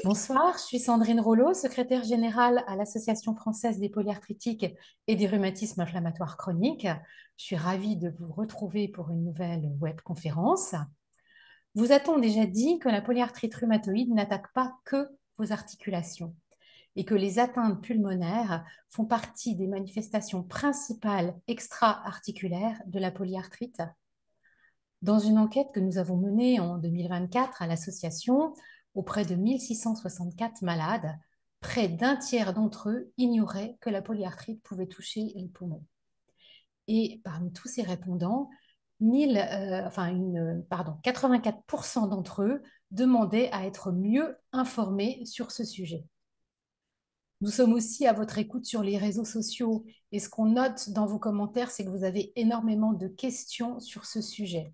Bonsoir, je suis Sandrine Rollo, secrétaire générale à l'Association française des polyarthritiques et des rhumatismes inflammatoires chroniques. Je suis ravie de vous retrouver pour une nouvelle webconférence. Vous a-t-on déjà dit que la polyarthrite rhumatoïde n'attaque pas que vos articulations et que les atteintes pulmonaires font partie des manifestations principales extra-articulaires de la polyarthrite? Dans une enquête que nous avons menée en 2024 à l'association auprès de 1664 malades, près d'un tiers d'entre eux ignoraient que la polyarthrite pouvait toucher les poumons. Et parmi tous ces répondants, 84% d'entre eux demandaient à être mieux informés sur ce sujet. Nous sommes aussi à votre écoute sur les réseaux sociaux et ce qu'on note dans vos commentaires, c'est que vous avez énormément de questions sur ce sujet.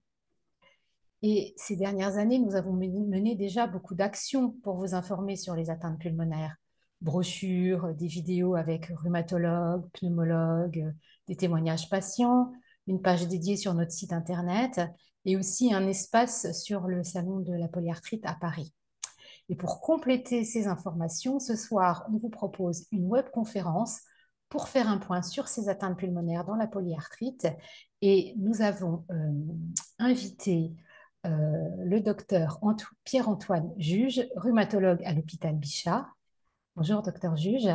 Et ces dernières années, nous avons mené déjà beaucoup d'actions pour vous informer sur les atteintes pulmonaires. Brochures, des vidéos avec rhumatologues, pneumologues, des témoignages patients, une page dédiée sur notre site internet et aussi un espace sur le salon de la polyarthrite à Paris. Et pour compléter ces informations, ce soir, on vous propose une webconférence pour faire un point sur ces atteintes pulmonaires dans la polyarthrite. Et nous avons invité le docteur Pierre-Antoine Juge, rhumatologue à l'hôpital Bichat. Bonjour, docteur Juge.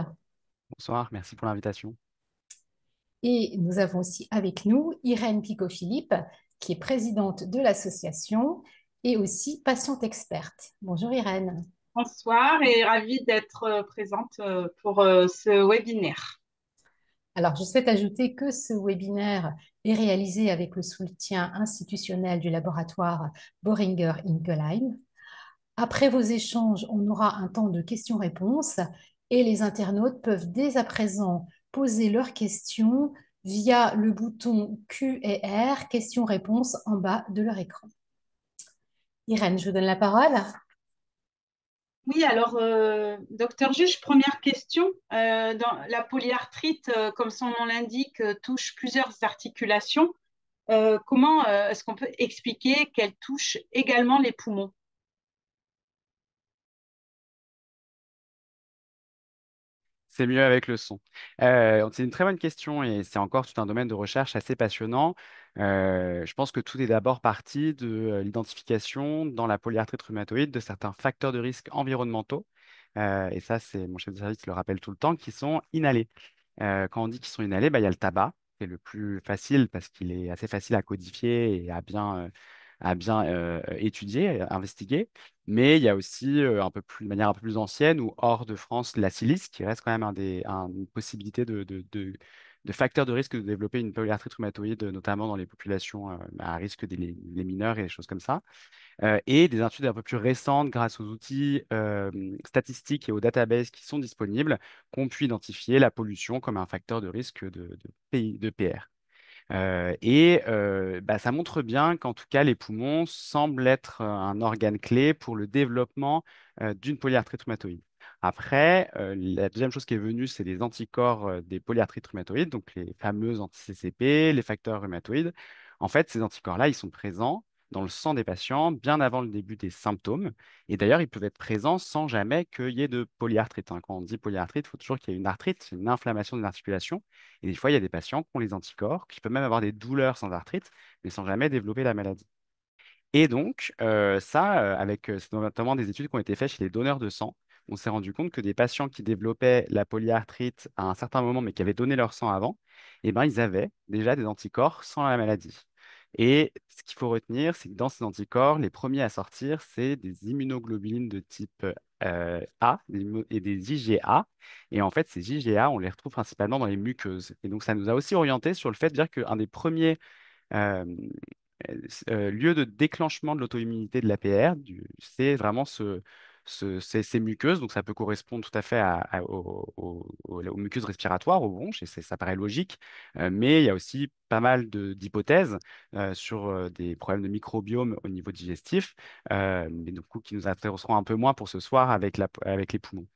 Bonsoir, merci pour l'invitation. Et nous avons aussi avec nous Irène Picot-Philippe, qui est présidente de l'association et aussi patiente experte. Bonjour Irène. Bonsoir et ravie d'être présente pour ce webinaire. Alors, je souhaite ajouter que ce webinaire est réalisé avec le soutien institutionnel du laboratoire Boehringer Ingelheim. Après vos échanges, on aura un temps de questions-réponses et les internautes peuvent dès à présent poser leurs questions via le bouton Q et R, questions-réponses en bas de leur écran. Irène, je vous donne la parole. Oui, alors, docteur Juge, première question. Dans la polyarthrite, comme son nom l'indique, touche plusieurs articulations. Comment est-ce qu'on peut expliquer qu'elle touche également les poumons? C'est mieux avec le son. C'est une très bonne question et c'est encore tout un domaine de recherche assez passionnant. Je pense que tout est d'abord parti de l'identification dans la polyarthrite rhumatoïde de certains facteurs de risque environnementaux. Et ça, c'est mon chef de service qui le rappelle tout le temps, qui sont inhalés. Quand on dit qu'ils sont inhalés, bah, il y a le tabac, qui est le plus facile parce qu'il est assez facile à codifier et à bien étudier, investiguer. Mais il y a aussi de manière un peu plus ancienne ou hors de France, la silice, qui reste quand même une possibilité de facteur de risque de développer une polyarthrite rhumatoïde, notamment dans les populations à risque des mineurs et des choses comme ça. Et des études un peu plus récentes, grâce aux outils statistiques et aux databases qui sont disponibles, qu'on pu identifier la pollution comme un facteur de risque de PR. Bah, ça montre bien qu'en tout cas, les poumons semblent être un organe clé pour le développement d'une polyarthrite rhumatoïde. Après, la deuxième chose qui est venue, c'est les anticorps des polyarthrites rhumatoïdes, donc les fameux anti-CCP, les facteurs rhumatoïdes. En fait, ces anticorps-là, ils sont présents dans le sang des patients bien avant le début des symptômes. Et d'ailleurs, ils peuvent être présents sans jamais qu'il y ait de polyarthrite, hein. Quand on dit polyarthrite, il faut toujours qu'il y ait une arthrite, une inflammation de l'articulation. Et des fois, il y a des patients qui ont les anticorps, qui peuvent même avoir des douleurs sans arthrite, mais sans jamais développer la maladie. Et donc, c'est notamment des études qui ont été faites chez les donneurs de sang, on s'est rendu compte que des patients qui développaient la polyarthrite à un certain moment, mais qui avaient donné leur sang avant, eh ben, ils avaient déjà des anticorps sans la maladie. Et ce qu'il faut retenir, c'est que dans ces anticorps, les premiers à sortir, c'est des immunoglobulines de type A et des IgA. Et en fait, ces IgA, on les retrouve principalement dans les muqueuses. Et donc, ça nous a aussi orienté sur le fait de dire qu'un des premiers euh, lieu de déclenchement de l'auto-immunité de l'APR, c'est vraiment ces muqueuses. Donc, ça peut correspondre tout à fait aux muqueuses respiratoires, aux bronches, et ça paraît logique. Mais il y a aussi pas mal d'hypothèses sur des problèmes de microbiome au niveau digestif, mais du coup, qui nous intéresseront un peu moins pour ce soir avec les poumons.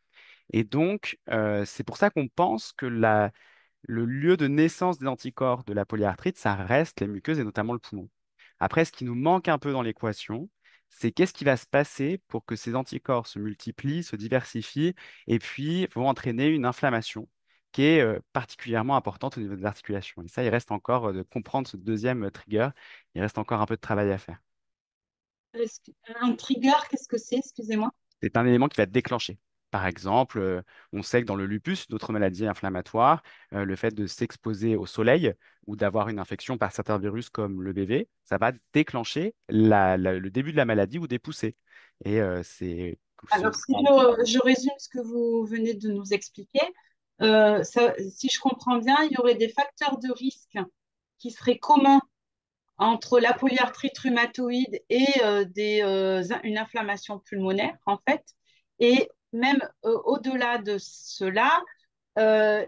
Et donc, c'est pour ça qu'on pense que le lieu de naissance des anticorps de la polyarthrite, ça reste les muqueuses et notamment le poumon. Après, ce qui nous manque un peu dans l'équation, c'est qu'est-ce qui va se passer pour que ces anticorps se multiplient, se diversifient et puis vont entraîner une inflammation qui est particulièrement importante au niveau des articulations. Et ça, il reste encore de comprendre ce deuxième trigger. Il reste encore un peu de travail à faire. Un trigger, qu'est-ce que c'est? Excusez-moi. C'est un élément qui va déclencher. Par exemple, on sait que dans le lupus, d'autres maladies inflammatoires, le fait de s'exposer au soleil ou d'avoir une infection par certains virus comme le BV, ça va déclencher le début de la maladie ou des poussées. Et c'est Alors, si je résume ce que vous venez de nous expliquer, si je comprends bien, il y aurait des facteurs de risque qui seraient communs entre la polyarthrite rhumatoïde et une inflammation pulmonaire, en fait. Et même au-delà de cela, une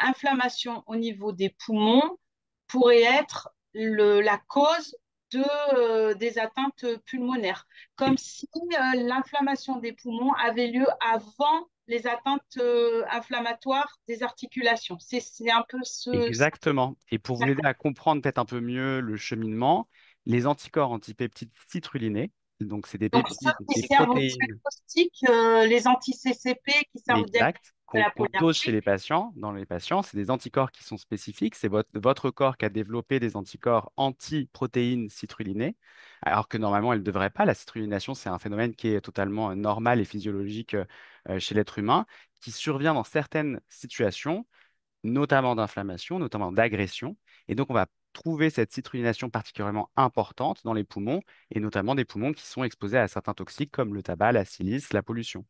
inflammation au niveau des poumons pourrait être la cause des atteintes pulmonaires, comme si l'inflammation des poumons avait lieu avant les atteintes inflammatoires des articulations. C'est un peu ce... Exactement. Et pour vous aider à comprendre peut-être un peu mieux le cheminement, les anticorps antipeptides citrulinés, donc c'est des Donc, ceux peptides, qui des servent au protéines. diagnostic, les anti-CCP qui servent au diagnostic Exact, de la qu'on dose chez polyarthrite. les patients. Dans les patients, c'est des anticorps qui sont spécifiques. C'est votre corps qui a développé des anticorps anti-protéines citrulinées, alors que normalement, elle ne devrait pas. La citrulination, c'est un phénomène qui est totalement normal et physiologique chez l'être humain, qui survient dans certaines situations, notamment d'inflammation, notamment d'agression. Et donc, on va trouver cette citrulination particulièrement importante dans les poumons, et notamment des poumons qui sont exposés à certains toxiques comme le tabac, la silice, la pollution.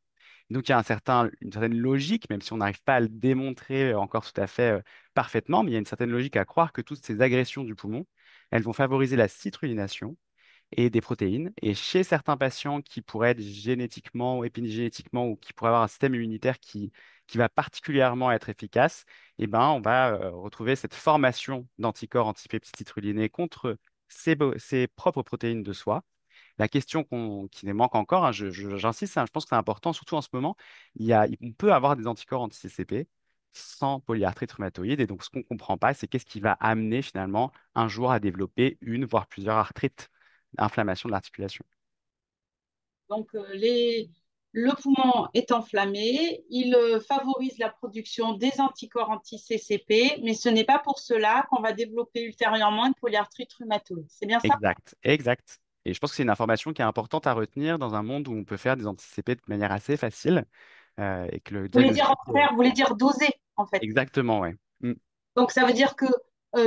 Donc il y a une certaine logique, même si on n'arrive pas à le démontrer encore tout à fait parfaitement, mais il y a une certaine logique à croire que toutes ces agressions du poumon, elles vont favoriser la citrulination et des protéines. Et chez certains patients qui pourraient être génétiquement ou épigénétiquement ou qui pourraient avoir un système immunitaire qui va particulièrement être efficace, eh ben, on va retrouver cette formation d'anticorps antipeptides citrulinés contre ses propres protéines de soi. La question qui nous manque encore, hein, j'insiste, hein, je pense que c'est important, surtout en ce moment, on peut avoir des anticorps anti-CCP sans polyarthrite rhumatoïde. Et donc, ce qu'on ne comprend pas, c'est qu'est-ce qui va amener finalement un jour à développer une, voire plusieurs arthrites, inflammation de l'articulation. Donc, le poumon est enflammé, il favorise la production des anticorps anti-CCP, mais ce n'est pas pour cela qu'on va développer ultérieurement une polyarthrite rhumatoïde. C'est bien ça? Exact, exact. Et je pense que c'est une information qui est importante à retenir dans un monde où on peut faire des anti-CCP de manière assez facile et que le Vous voulez dire, diagnostic. au contraire, vous voulez dire doser, en fait. Exactement, ouais. Mm. Donc, ça veut dire que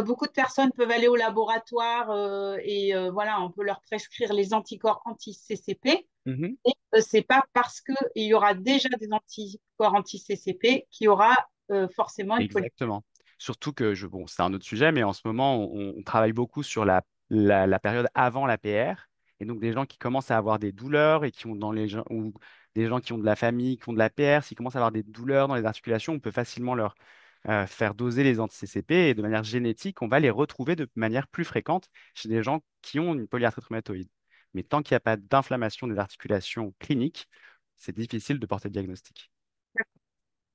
beaucoup de personnes peuvent aller au laboratoire et voilà, on peut leur prescrire les anticorps anti-CCP. Mhm. Et c'est pas parce qu'il y aura déjà des anticorps anti-CCP qu'il y aura forcément une polyarthrite. Exactement. Surtout que, bon, c'est un autre sujet, mais en ce moment, on travaille beaucoup sur la période avant la PR. Et donc, des gens qui commencent à avoir des douleurs et qui ont ou des gens qui ont de la famille, qui ont de la PR, s'ils commencent à avoir des douleurs dans les articulations, on peut facilement leur faire doser les anti-CCP et de manière génétique, on va les retrouver de manière plus fréquente chez des gens qui ont une polyarthrite rhumatoïde. Mais tant qu'il n'y a pas d'inflammation des articulations cliniques, c'est difficile de porter le diagnostic.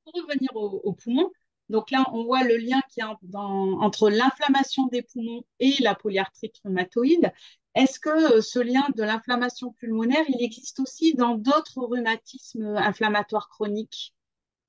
Pour revenir aux poumons, donc là, on voit le lien qu'il y a entre l'inflammation des poumons et la polyarthrite rhumatoïde. Est-ce que ce lien de l'inflammation pulmonaire, il existe aussi dans d'autres rhumatismes inflammatoires chroniques?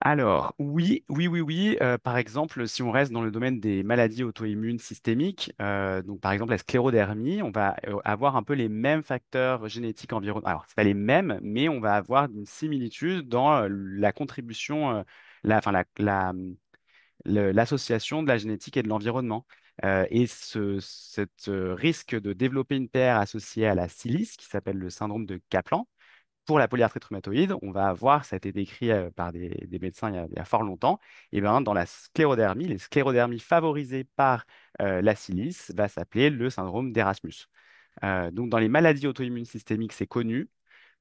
Alors, oui, oui, oui, oui. Par exemple, si on reste dans le domaine des maladies auto-immunes systémiques, donc par exemple la sclérodermie, on va avoir un peu les mêmes facteurs génétiques environnementaux. Alors, c'est pas les mêmes, mais on va avoir une similitude dans la contribution, enfin, l'association de la génétique et de l'environnement. Et cet risque de développer une paire associée à la silice, qui s'appelle le syndrome de Kaplan, pour la polyarthrite rhumatoïde, on va avoir, ça a été décrit par des médecins il y a fort longtemps, et ben, dans la sclérodermie, les sclérodermies favorisées par la silice va s'appeler le syndrome d'Erasmus. Donc, dans les maladies auto-immunes systémiques, c'est connu.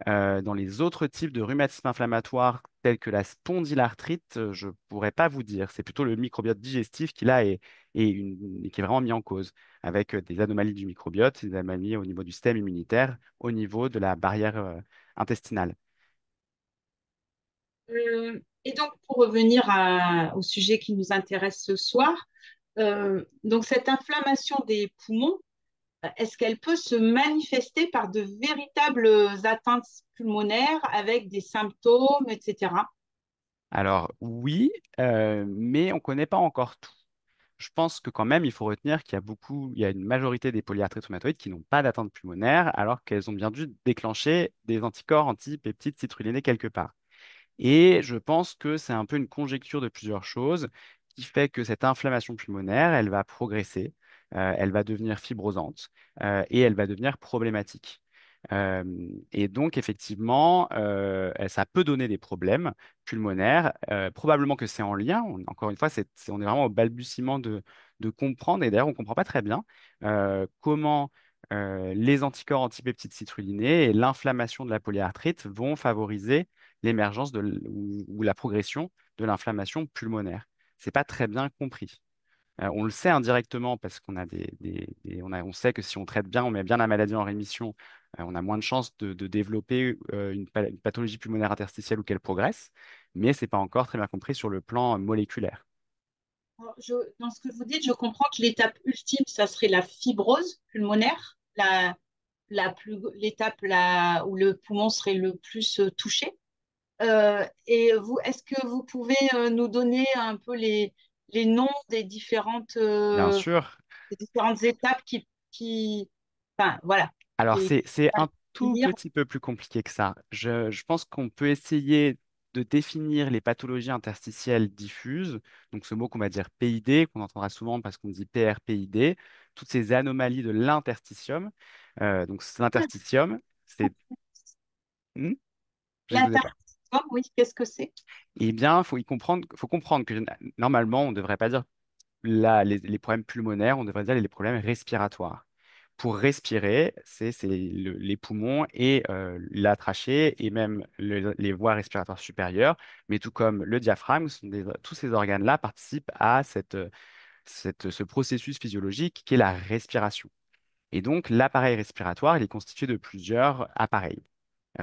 Dans les autres types de rhumatismes inflammatoires tels que la spondylarthrite, je ne pourrais pas vous dire. C'est plutôt le microbiote digestif qui là qui est vraiment mis en cause, avec des anomalies du microbiote, des anomalies au niveau du système immunitaire, au niveau de la barrière intestinale. Et donc, pour revenir au sujet qui nous intéresse ce soir, donc cette inflammation des poumons, est-ce qu'elle peut se manifester par de véritables atteintes pulmonaires avec des symptômes, etc. Alors oui, mais on ne connaît pas encore tout. Je pense que quand même, il faut retenir il y a une majorité des polyarthrites rhumatoïdes qui n'ont pas d'atteinte pulmonaire, alors qu'elles ont bien dû déclencher des anticorps antipeptides citrullinés quelque part. Et je pense que c'est un peu une conjecture de plusieurs choses qui fait que cette inflammation pulmonaire, elle va progresser, elle va devenir fibrosante et elle va devenir problématique. Euh, et donc, effectivement, ça peut donner des problèmes pulmonaires. Probablement que c'est en lien. Encore une fois, on est vraiment au balbutiement de comprendre. Et d'ailleurs, on ne comprend pas très bien comment les anticorps antipeptides citrullinés et l'inflammation de la polyarthrite vont favoriser l'émergence ou la progression de l'inflammation pulmonaire. C'est pas très bien compris. On le sait indirectement parce qu'on a on sait que si on traite bien, on met bien la maladie en rémission, on a moins de chances de développer une pathologie pulmonaire interstitielle ou qu'elle progresse, mais c'est pas encore très bien compris sur le plan moléculaire. Alors, dans ce que vous dites, je comprends que l'étape ultime, ça serait la fibrose pulmonaire, l'étape où le poumon serait le plus touché. Et vous, est-ce que vous pouvez nous donner un peu les noms Bien sûr. des différentes étapes enfin, voilà, Alors, qui c'est un tout définir. petit peu plus compliqué que ça. Je pense qu'on peut essayer de définir les pathologies interstitielles diffuses, donc ce mot qu'on va dire PID, qu'on entendra souvent parce qu'on dit PRPID, toutes ces anomalies de l'interstitium. Donc, l'interstitium, c'est... Hmm. Je vous ai pas. L'interstition, oui, qu'est-ce que c'est? Eh bien, faut comprendre que normalement, on ne devrait pas dire les problèmes pulmonaires, on devrait dire les problèmes respiratoires. Pour respirer, c'est les poumons et la trachée et même les voies respiratoires supérieures, mais tout comme le diaphragme, tous ces organes-là participent à ce processus physiologique qui est la respiration. Et donc, l'appareil respiratoire, il est constitué de plusieurs appareils,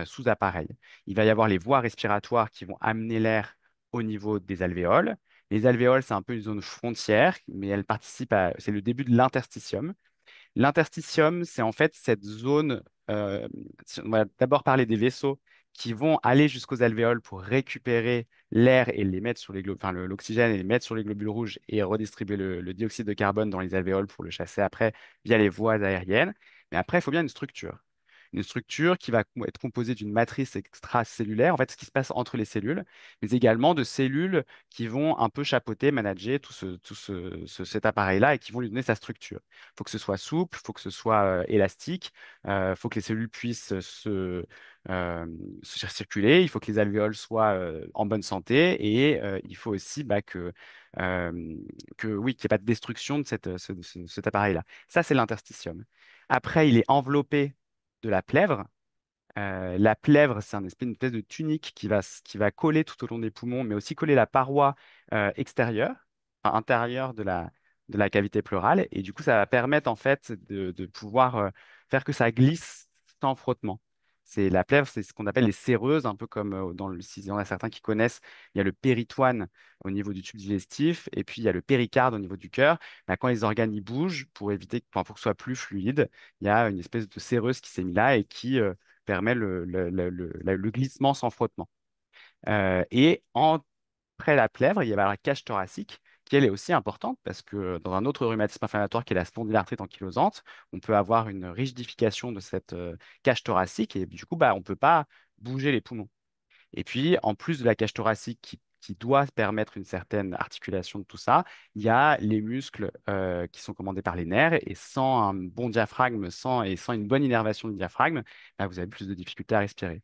sous-appareils. Il va y avoir les voies respiratoires qui vont amener l'air au niveau des alvéoles. Les alvéoles, c'est un peu une zone frontière, mais c'est le début de l'interstitium. L'interstitium, c'est en fait cette zone, on va d'abord parler des vaisseaux qui vont aller jusqu'aux alvéoles pour récupérer l'air et les mettre sur enfin, l'oxygène et les mettre sur les globules rouges et redistribuer le dioxyde de carbone dans les alvéoles pour le chasser après via les voies aériennes. Mais après, il faut bien une structure. Une structure qui va être composée d'une matrice extracellulaire, en fait, ce qui se passe entre les cellules, mais également de cellules qui vont un peu chapeauter, manager cet appareil-là et qui vont lui donner sa structure. Il faut que ce soit souple, il faut que ce soit élastique, il faut que les cellules puissent se circuler, il faut que les alvéoles soient en bonne santé et il faut aussi euh, oui, qu'il n'y ait pas de destruction de cet appareil-là. Ça, c'est l'interstitium. Après, il est enveloppé de la plèvre. La plèvre, c'est une espèce de tunique qui va coller tout au long des poumons, mais aussi coller la paroi extérieure, enfin, intérieure de la cavité pleurale. Et du coup, ça va permettre en fait de pouvoir faire que ça glisse sans frottement. La plèvre, c'est ce qu'on appelle les séreuses, un peu comme s'il y en a certains qui connaissent, il y a le péritoine au niveau du tube digestif, et puis il y a le péricarde au niveau du cœur. Bah, quand les organes y bougent, pour éviter, enfin, pour que ce soit plus fluide, il y a une espèce de séreuse qui s'est mise là et qui permet le glissement sans frottement. Et après la plèvre, il y a la cage thoracique, qui elle est aussi importante parce que dans un autre rhumatisme inflammatoire qui est la spondylarthrite ankylosante, on peut avoir une rigidification de cette cage thoracique et du coup, bah, on ne peut pas bouger les poumons. Et puis, en plus de la cage thoracique qui doit permettre une certaine articulation de tout ça, il y a les muscles qui sont commandés par les nerfs et sans un bon diaphragme, sans une bonne innervation du diaphragme, bah, vous avez plus de difficultés à respirer.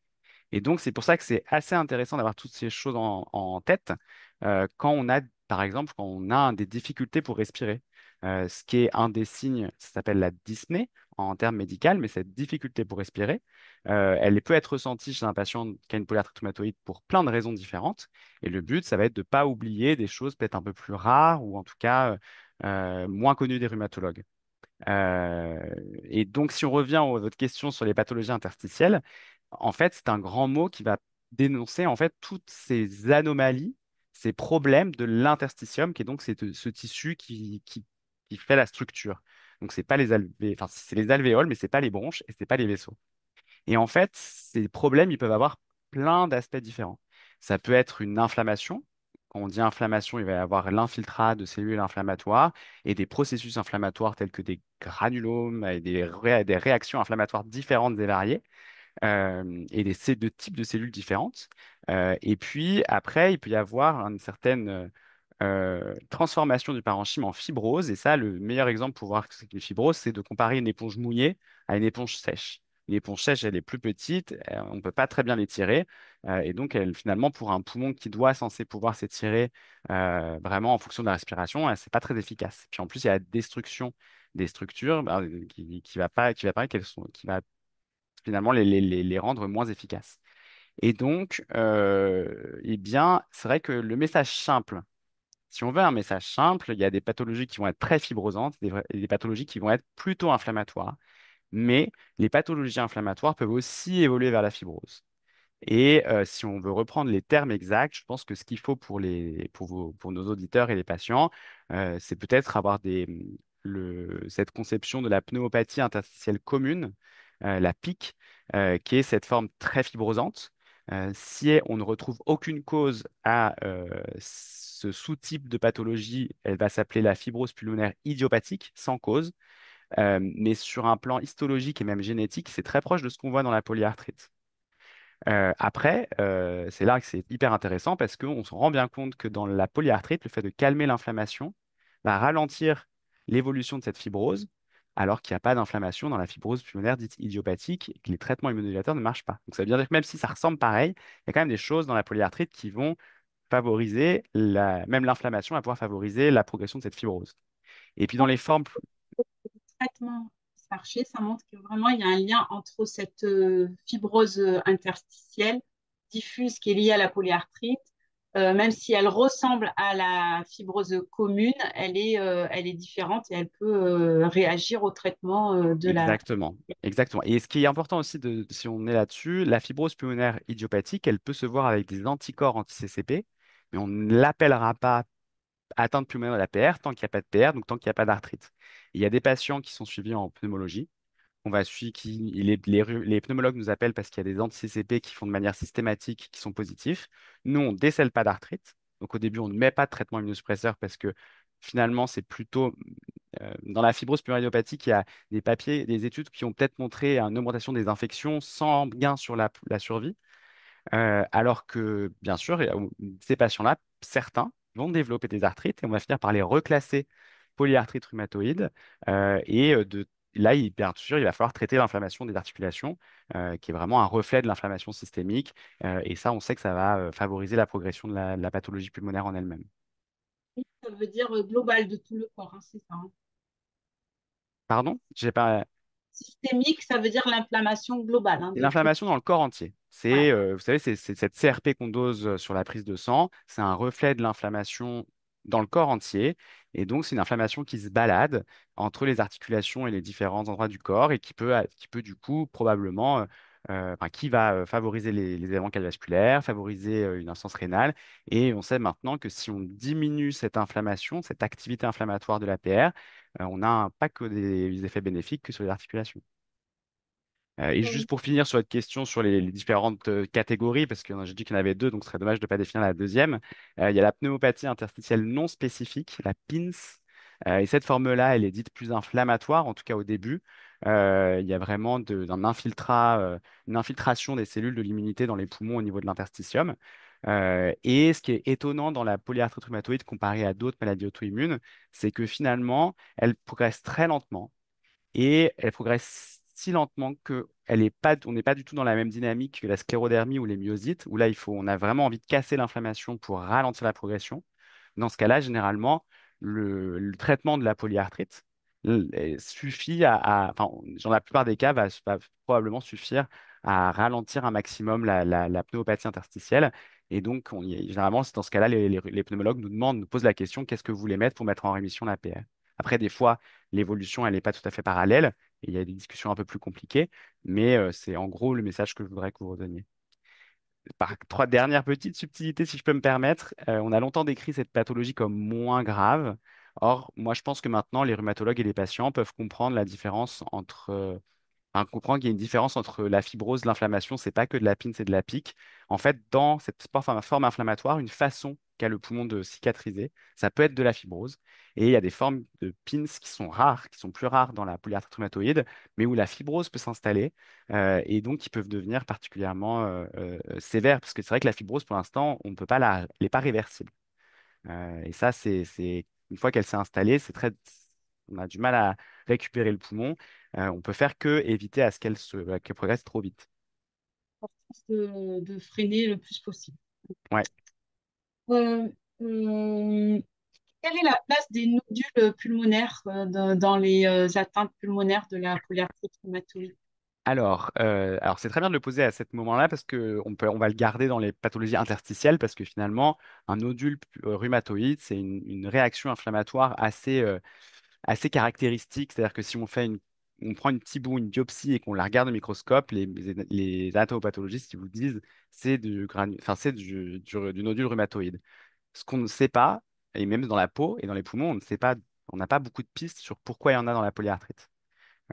Et donc, c'est pour ça que c'est assez intéressant d'avoir toutes ces choses en tête quand on a, par exemple, quand on a des difficultés pour respirer. Ce qui est un des signes, ça s'appelle la dyspnée en termes médicaux, mais cette difficulté pour respirer, elle peut être ressentie chez un patient qui a une polyarthrite rhumatoïde pour plein de raisons différentes. Et le but, ça va être de ne pas oublier des choses peut-être un peu plus rares ou en tout cas moins connues des rhumatologues. Euh, et donc, si on revient à votre question sur les pathologies interstitielles, en fait, c'est un grand mot qui va dénoncer en fait toutes ces anomalies, ces problèmes de l'interstitium, qui est donc ce tissu qui fait la structure. Donc, c'est pas enfin, c'est les alvéoles, mais c'est pas les bronches et c'est pas les vaisseaux. Et en fait, ces problèmes, ils peuvent avoir plein d'aspects différents. Ça peut être une inflammation. Quand on dit inflammation, il va y avoir l'infiltrat de cellules inflammatoires et des processus inflammatoires tels que des granulomes et des réactions inflammatoires différentes et variées et de types de cellules différentes. Et puis après, il peut y avoir une certaine transformation du parenchyme en fibrose. Et ça, le meilleur exemple pour voir ce qu'est une fibrose, c'est de comparer une éponge mouillée à une éponge sèche. Une éponge sèche, elle est plus petite, on ne peut pas très bien l'étirer. Et donc, elle, finalement, pour un poumon qui doit censé pouvoir s'étirer vraiment en fonction de la respiration, c'est pas très efficace. Puis en plus, il y a la destruction des structures qui va pas, qui va finalement les rendre moins efficaces. Et donc, eh bien, c'est vrai que le message simple, si on veut un message simple, il y a des pathologies qui vont être très fibrosantes et des pathologies qui vont être plutôt inflammatoires. Mais les pathologies inflammatoires peuvent aussi évoluer vers la fibrose. Et si on veut reprendre les termes exacts, je pense que ce qu'il faut pour nos auditeurs et les patients, c'est peut-être avoir cette conception de la pneumopathie interstitielle commune, la PIC, qui est cette forme très fibrosante. Si on ne retrouve aucune cause à ce sous-type de pathologie, elle va s'appeler la fibrose pulmonaire idiopathique, sans cause. Mais sur un plan histologique et même génétique, c'est très proche de ce qu'on voit dans la polyarthrite. Après, c'est là que c'est hyper intéressant parce qu'on se rend bien compte que dans la polyarthrite, le fait de calmer l'inflammation va ralentir l'évolution de cette fibrose, alors qu'il n'y a pas d'inflammation dans la fibrose pulmonaire dite idiopathique et que les traitements immunomodulateurs ne marchent pas. Donc ça veut dire que même si ça ressemble pareil, il y a quand même des choses dans la polyarthrite qui vont favoriser même l'inflammation va pouvoir favoriser la progression de cette fibrose. Et puis dans les formes Traitement marché, ça montre que vraiment il y a un lien entre cette fibrose interstitielle diffuse qui est liée à la polyarthrite. Même si elle ressemble à la fibrose commune, elle est différente et elle peut réagir au traitement de la... Exactement, exactement. Et ce qui est important aussi, si on est là-dessus, la fibrose pulmonaire idiopathique, elle peut se voir avec des anticorps anti-CCP, mais on ne l'appellera pas atteinte pulmonaire de la PR tant qu'il n'y a pas de PR, donc tant qu'il n'y a pas d'arthrite. Il y a des patients qui sont suivis en pneumologie. On va suivre les pneumologues nous appellent parce qu'il y a des anti-CCP qui font de manière systématique, qui sont positifs. Nous, on ne décèle pas d'arthrite. Donc au début, on ne met pas de traitement immunosuppresseur parce que finalement, c'est plutôt dans la fibrose pleurodiopathie, il y a des papiers, des études qui ont peut-être montré une augmentation des infections sans gain sur la survie. Alors que, bien sûr, ces patients-là, certains vont développer des arthrites et on va finir par les reclasser polyarthrite rhumatoïde. Là, bien sûr, il va falloir traiter l'inflammation des articulations, qui est vraiment un reflet de l'inflammation systémique. Et ça, on sait que ça va favoriser la progression de la pathologie pulmonaire en elle-même. Ça veut dire global de tout le corps, hein, c'est ça, hein. Pardon? J'ai pas. Systémique, ça veut dire l'inflammation globale, hein, C'est de tout. l'inflammation dans le corps entier. Ouais. Vous savez, c'est cette CRP qu'on dose sur la prise de sang. C'est un reflet de l'inflammation dans le corps entier. Et donc, c'est une inflammation qui se balade entre les articulations et les différents endroits du corps et qui peut du coup, probablement, enfin, qui va favoriser les éléments cardiovasculaires, favoriser une insuffisance rénale. Et on sait maintenant que si on diminue cette inflammation, cette activité inflammatoire de la PR, on n'a pas que des effets bénéfiques que sur les articulations. Et juste pour finir sur votre question sur les différentes catégories, parce que j'ai dit qu'il y en avait deux, donc ce serait dommage de ne pas définir la deuxième. Il y a la pneumopathie interstitielle non spécifique, la PINS. Et cette forme-là, elle est dite plus inflammatoire, en tout cas au début. Il y a vraiment une infiltration des cellules de l'immunité dans les poumons au niveau de l'interstitium. Et ce qui est étonnant dans la polyarthrite rhumatoïde comparé à d'autres maladies auto-immunes, c'est que finalement, elle progresse très lentement et elle progresse si lentement que on n'est pas du tout dans la même dynamique que la sclérodermie ou les myosites, où là, on a vraiment envie de casser l'inflammation pour ralentir la progression. Dans ce cas-là, généralement, le traitement de la polyarthrite suffit enfin, dans la plupart des cas, va probablement suffire à ralentir un maximum la pneumopathie interstitielle. Et donc, généralement, c'est dans ce cas-là, les pneumologues nous posent la question, qu'est-ce que vous voulez mettre pour mettre en rémission la PR? Après, des fois, l'évolution, elle n'est pas tout à fait parallèle. Et il y a des discussions un peu plus compliquées, mais c'est en gros le message que je voudrais que vous redonniez. Trois dernières petites subtilités, si je peux me permettre. On a longtemps décrit cette pathologie comme moins grave. Or, moi, je pense que maintenant, les rhumatologues et les patients peuvent comprendre la différence entre comprendre qu'il y a une différence entre la fibrose, l'inflammation, c'est pas que de la pine, c'est de la pique. En fait, dans cette forme inflammatoire, une façon qu'a le poumon de cicatriser, ça peut être de la fibrose. Et il y a des formes de pins qui sont rares, qui sont plus rares dans la polyarthrite rhumatoïde, mais où la fibrose peut s'installer et donc qui peuvent devenir particulièrement sévères. Parce que c'est vrai que la fibrose, pour l'instant, on ne peut pas elle n'est pas réversible. Et ça, une fois qu'elle s'est installée, on a du mal à récupérer le poumon. On peut faire que éviter à ce qu'elle progresse trop vite. De freiner le plus possible. Ouais. Euh, euh, Quelle est la place des nodules pulmonaires dans les atteintes pulmonaires de la polyarthrite rhumatoïde? Alors c'est très bien de le poser à ce moment-là parce on va le garder dans les pathologies interstitielles parce que finalement, un nodule rhumatoïde, c'est une réaction inflammatoire assez caractéristique. C'est-à-dire que si on prend une petite boue, une biopsie et qu'on la regarde au microscope, les anatomopathologistes ils vous disent c'est du nodule rhumatoïde. Ce qu'on ne sait pas, et même dans la peau et dans les poumons, on ne sait pas, on n'a pas beaucoup de pistes sur pourquoi il y en a dans la polyarthrite.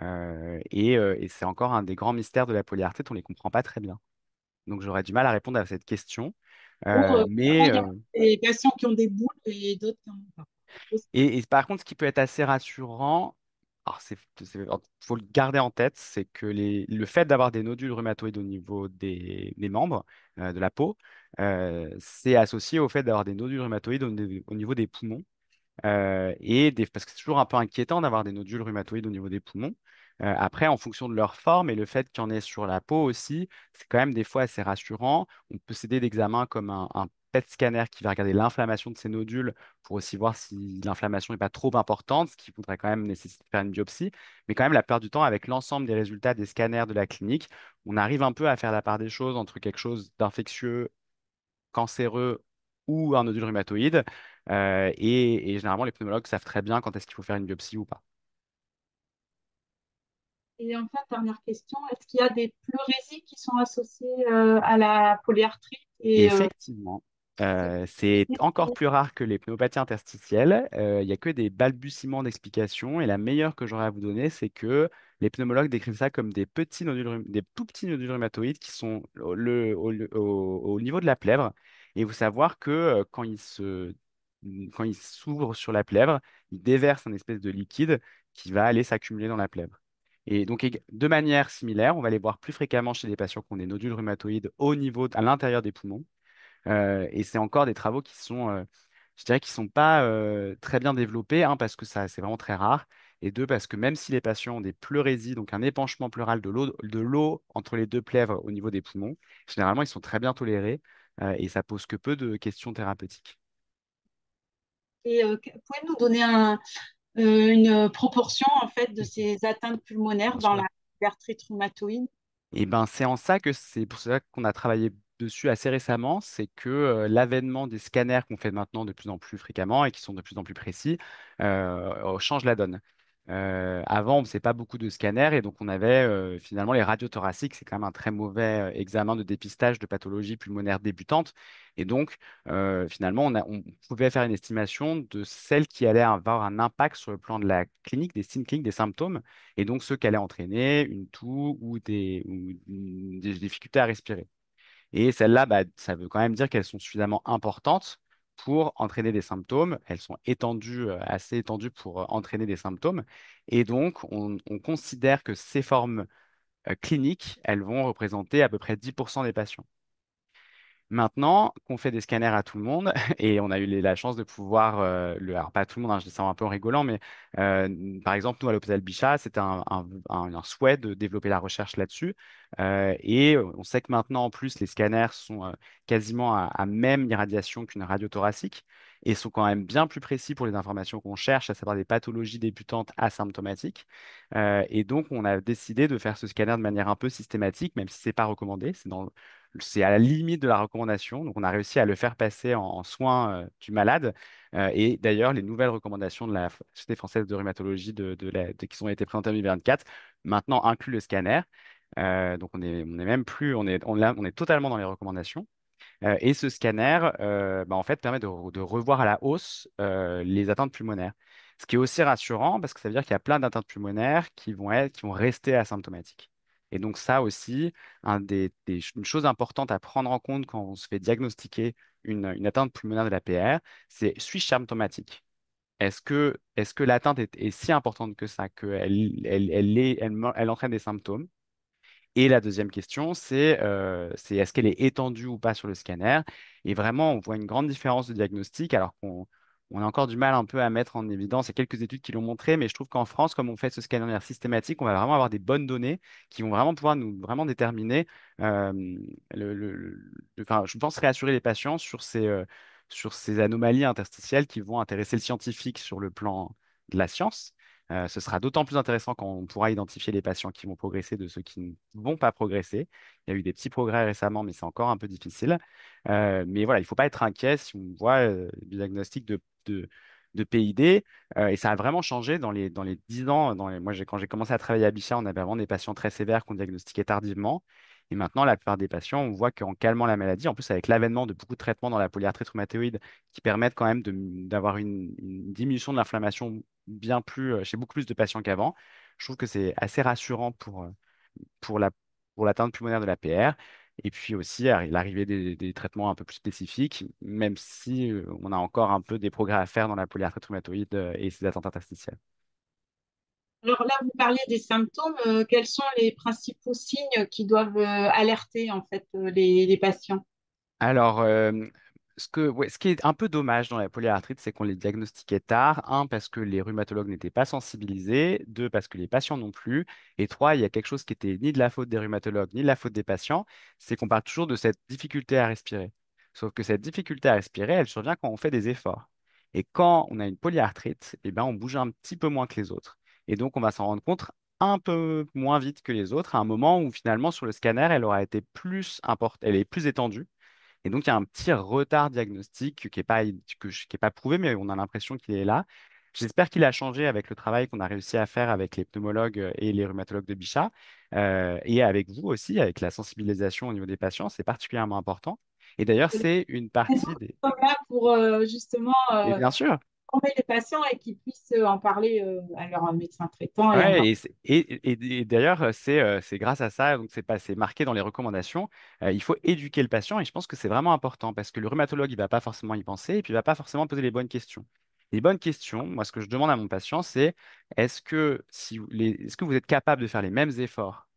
Et c'est encore un des grands mystères de la polyarthrite, on ne les comprend pas très bien. Donc j'aurais du mal à répondre à cette question. Ou Mais il y a des patients qui ont des boules et d'autres qui n'en ont pas. et par contre, ce qui peut être assez rassurant, alors faut le garder en tête, c'est que le fait d'avoir des nodules rhumatoïdes au niveau des membres de la peau, c'est associé au fait d'avoir des nodules rhumatoïdes au niveau des poumons. Parce que c'est toujours un peu inquiétant d'avoir des nodules rhumatoïdes au niveau des poumons. Après, en fonction de leur forme et le fait qu'il y en ait sur la peau aussi, c'est quand même des fois assez rassurant. On peut s'aider d'examens comme un PET scanner qui va regarder l'inflammation de ces nodules pour aussi voir si l'inflammation n'est pas trop importante, ce qui voudrait quand même nécessiter de faire une biopsie. Mais quand même, la plupart du temps, avec l'ensemble des résultats des scanners de la clinique, on arrive un peu à faire la part des choses entre quelque chose d'infectieux cancéreux ou un nodule rhumatoïde. Et généralement, les pneumologues savent très bien quand est-ce qu'il faut faire une biopsie ou pas. Et enfin, dernière question, est-ce qu'il y a des pleurésies qui sont associées à la polyarthrite Et et effectivement, c'est encore plus rare que les pneumopathies interstitielles. Il n'y a que des balbutiements d'explication. Et la meilleure que j'aurais à vous donner, c'est que les pneumologues décrivent ça comme des tout petits nodules rhumatoïdes qui sont au niveau de la plèvre. Et il faut savoir que quand ils s'ouvrent sur la plèvre, ils déversent un espèce de liquide qui va aller s'accumuler dans la plèvre. Et donc, de manière similaire, on va les voir plus fréquemment chez des patients qui ont des nodules rhumatoïdes à l'intérieur des poumons. Et c'est encore des travaux je dirais, qui sont pas très bien développés, parce que ça, c'est vraiment très rare, et deux, parce que même si les patients ont des pleurésies, donc un épanchement pleural de l'eau entre les deux plèvres au niveau des poumons, généralement, ils sont très bien tolérés, et ça pose que peu de questions thérapeutiques. pouvez-vous nous donner une proportion en fait de ces atteintes pulmonaires Bien dans sûr. la polyarthrite rhumatoïde? Et ben, c'est pour ça qu'on a travaillé dessus assez récemment, c'est que l'avènement des scanners qu'on fait maintenant de plus en plus fréquemment et qui sont de plus en plus précis change la donne. Avant, on ne faisait pas beaucoup de scanners et donc on avait finalement les radios thoraciques, c'est quand même un très mauvais examen de dépistage de pathologie pulmonaire débutante. Et donc, finalement, on pouvait faire une estimation de celles qui allaient avoir un impact sur le plan de la clinique, des signes cliniques, des symptômes et donc ceux qui allaient entraîner une toux ou des difficultés à respirer. Et celles-là, bah, ça veut quand même dire qu'elles sont suffisamment importantes pour entraîner des symptômes. Elles sont assez étendues pour entraîner des symptômes. Et donc, on considère que ces formes cliniques, elles vont représenter à peu près 10% des patients. Maintenant qu'on fait des scanners à tout le monde, et on a eu la chance de pouvoir, alors pas à tout le monde, je dis ça un peu en rigolant, mais par exemple, nous à l'hôpital Bichat, c'était un souhait de développer la recherche là-dessus. Et on sait que maintenant, en plus, les scanners sont quasiment à même irradiation qu'une radio thoracique et sont quand même bien plus précis pour les informations qu'on cherche, à savoir des pathologies débutantes asymptomatiques. Et donc, on a décidé de faire ce scanner de manière un peu systématique, même si c'est pas recommandé. C'est à la limite de la recommandation. Donc, on a réussi à le faire passer en soins du malade. Et d'ailleurs, les nouvelles recommandations de la Société française de rhumatologie qui ont été présentées en 2024 maintenant incluent le scanner. Donc, on est même plus, on est totalement dans les recommandations. Et ce scanner, bah, en fait, permet de revoir à la hausse les atteintes pulmonaires. Ce qui est aussi rassurant parce que ça veut dire qu'il y a plein d'atteintes pulmonaires qui vont rester asymptomatiques. Et donc ça aussi, une chose importante à prendre en compte quand on se fait diagnostiquer une atteinte pulmonaire de la PR, c'est suis-je symptomatique? Est-ce que l'atteinte est si importante que ça, elle entraîne des symptômes? Et la deuxième question, c'est est-ce qu'elle est étendue ou pas sur le scanner? Et vraiment, on voit une grande différence de diagnostic, alors qu'on a encore du mal un peu à mettre en évidence. Il y a quelques études qui l'ont montré, mais je trouve qu'en France, comme on fait ce scanner systématique, on va vraiment avoir des bonnes données qui vont vraiment pouvoir nous vraiment déterminer, euh, enfin, je pense réassurer les patients sur ces anomalies interstitielles qui vont intéresser le scientifique sur le plan de la science. Ce sera d'autant plus intéressant quand on pourra identifier les patients qui vont progresser de ceux qui ne vont pas progresser. Il y a eu des petits progrès récemment, mais c'est encore un peu difficile. Mais voilà, il ne faut pas être inquiet si on voit le diagnostic de PID. Et ça a vraiment changé dans les 10 ans. Quand j'ai commencé à travailler à Bichat, on avait vraiment des patients très sévères qu'on diagnostiquait tardivement. Et maintenant, la plupart des patients, on voit qu'en calmant la maladie, en plus avec l'avènement de beaucoup de traitements dans la polyarthrite rhumatoïde qui permettent quand même d'avoir une diminution de l'inflammation bien plus, chez beaucoup plus de patients qu'avant. Je trouve que c'est assez rassurant pour pour l'atteinte pulmonaire de la PR. Et puis aussi l'arrivée des traitements un peu plus spécifiques, même si on a encore un peu des progrès à faire dans la polyarthrite rhumatoïde et ses atteintes interstitielles. Alors là, vous parliez des symptômes. Quels sont les principaux signes qui doivent alerter en fait les patients? Alors, ce qui est un peu dommage dans la polyarthrite, c'est qu'on les diagnostiquait tard. Un, parce que les rhumatologues n'étaient pas sensibilisés. Deux, parce que les patients non plus. Et trois, il y a quelque chose qui était ni de la faute des rhumatologues, ni de la faute des patients, c'est qu'on parle toujours de cette difficulté à respirer. Sauf que cette difficulté à respirer, elle survient quand on fait des efforts. Et quand on a une polyarthrite, eh ben, on bouge un petit peu moins que les autres. Et donc, on va s'en rendre compte un peu moins vite que les autres, à un moment où finalement, sur le scanner, elle aura été elle est plus étendue. Et donc, il y a un petit retard diagnostique qui est pas prouvé, mais on a l'impression qu'il est là. J'espère qu'il a changé avec le travail qu'on a réussi à faire avec les pneumologues et les rhumatologues de Bichat, et avec vous aussi, avec la sensibilisation au niveau des patients, c'est particulièrement important. Et d'ailleurs, c'est une partie des... Comme là pour justement Et bien sûr, former les patients et qu'ils puissent en parler à leur médecin traitant et à ouais, leur... et d'ailleurs, c'est grâce à ça, donc c'est marqué dans les recommandations, il faut éduquer le patient et je pense que c'est vraiment important parce que le rhumatologue, il va pas forcément y penser et puis il va pas forcément poser les bonnes questions. Les bonnes questions, moi, ce que je demande à mon patient, c'est est-ce que vous êtes capable de faire les mêmes efforts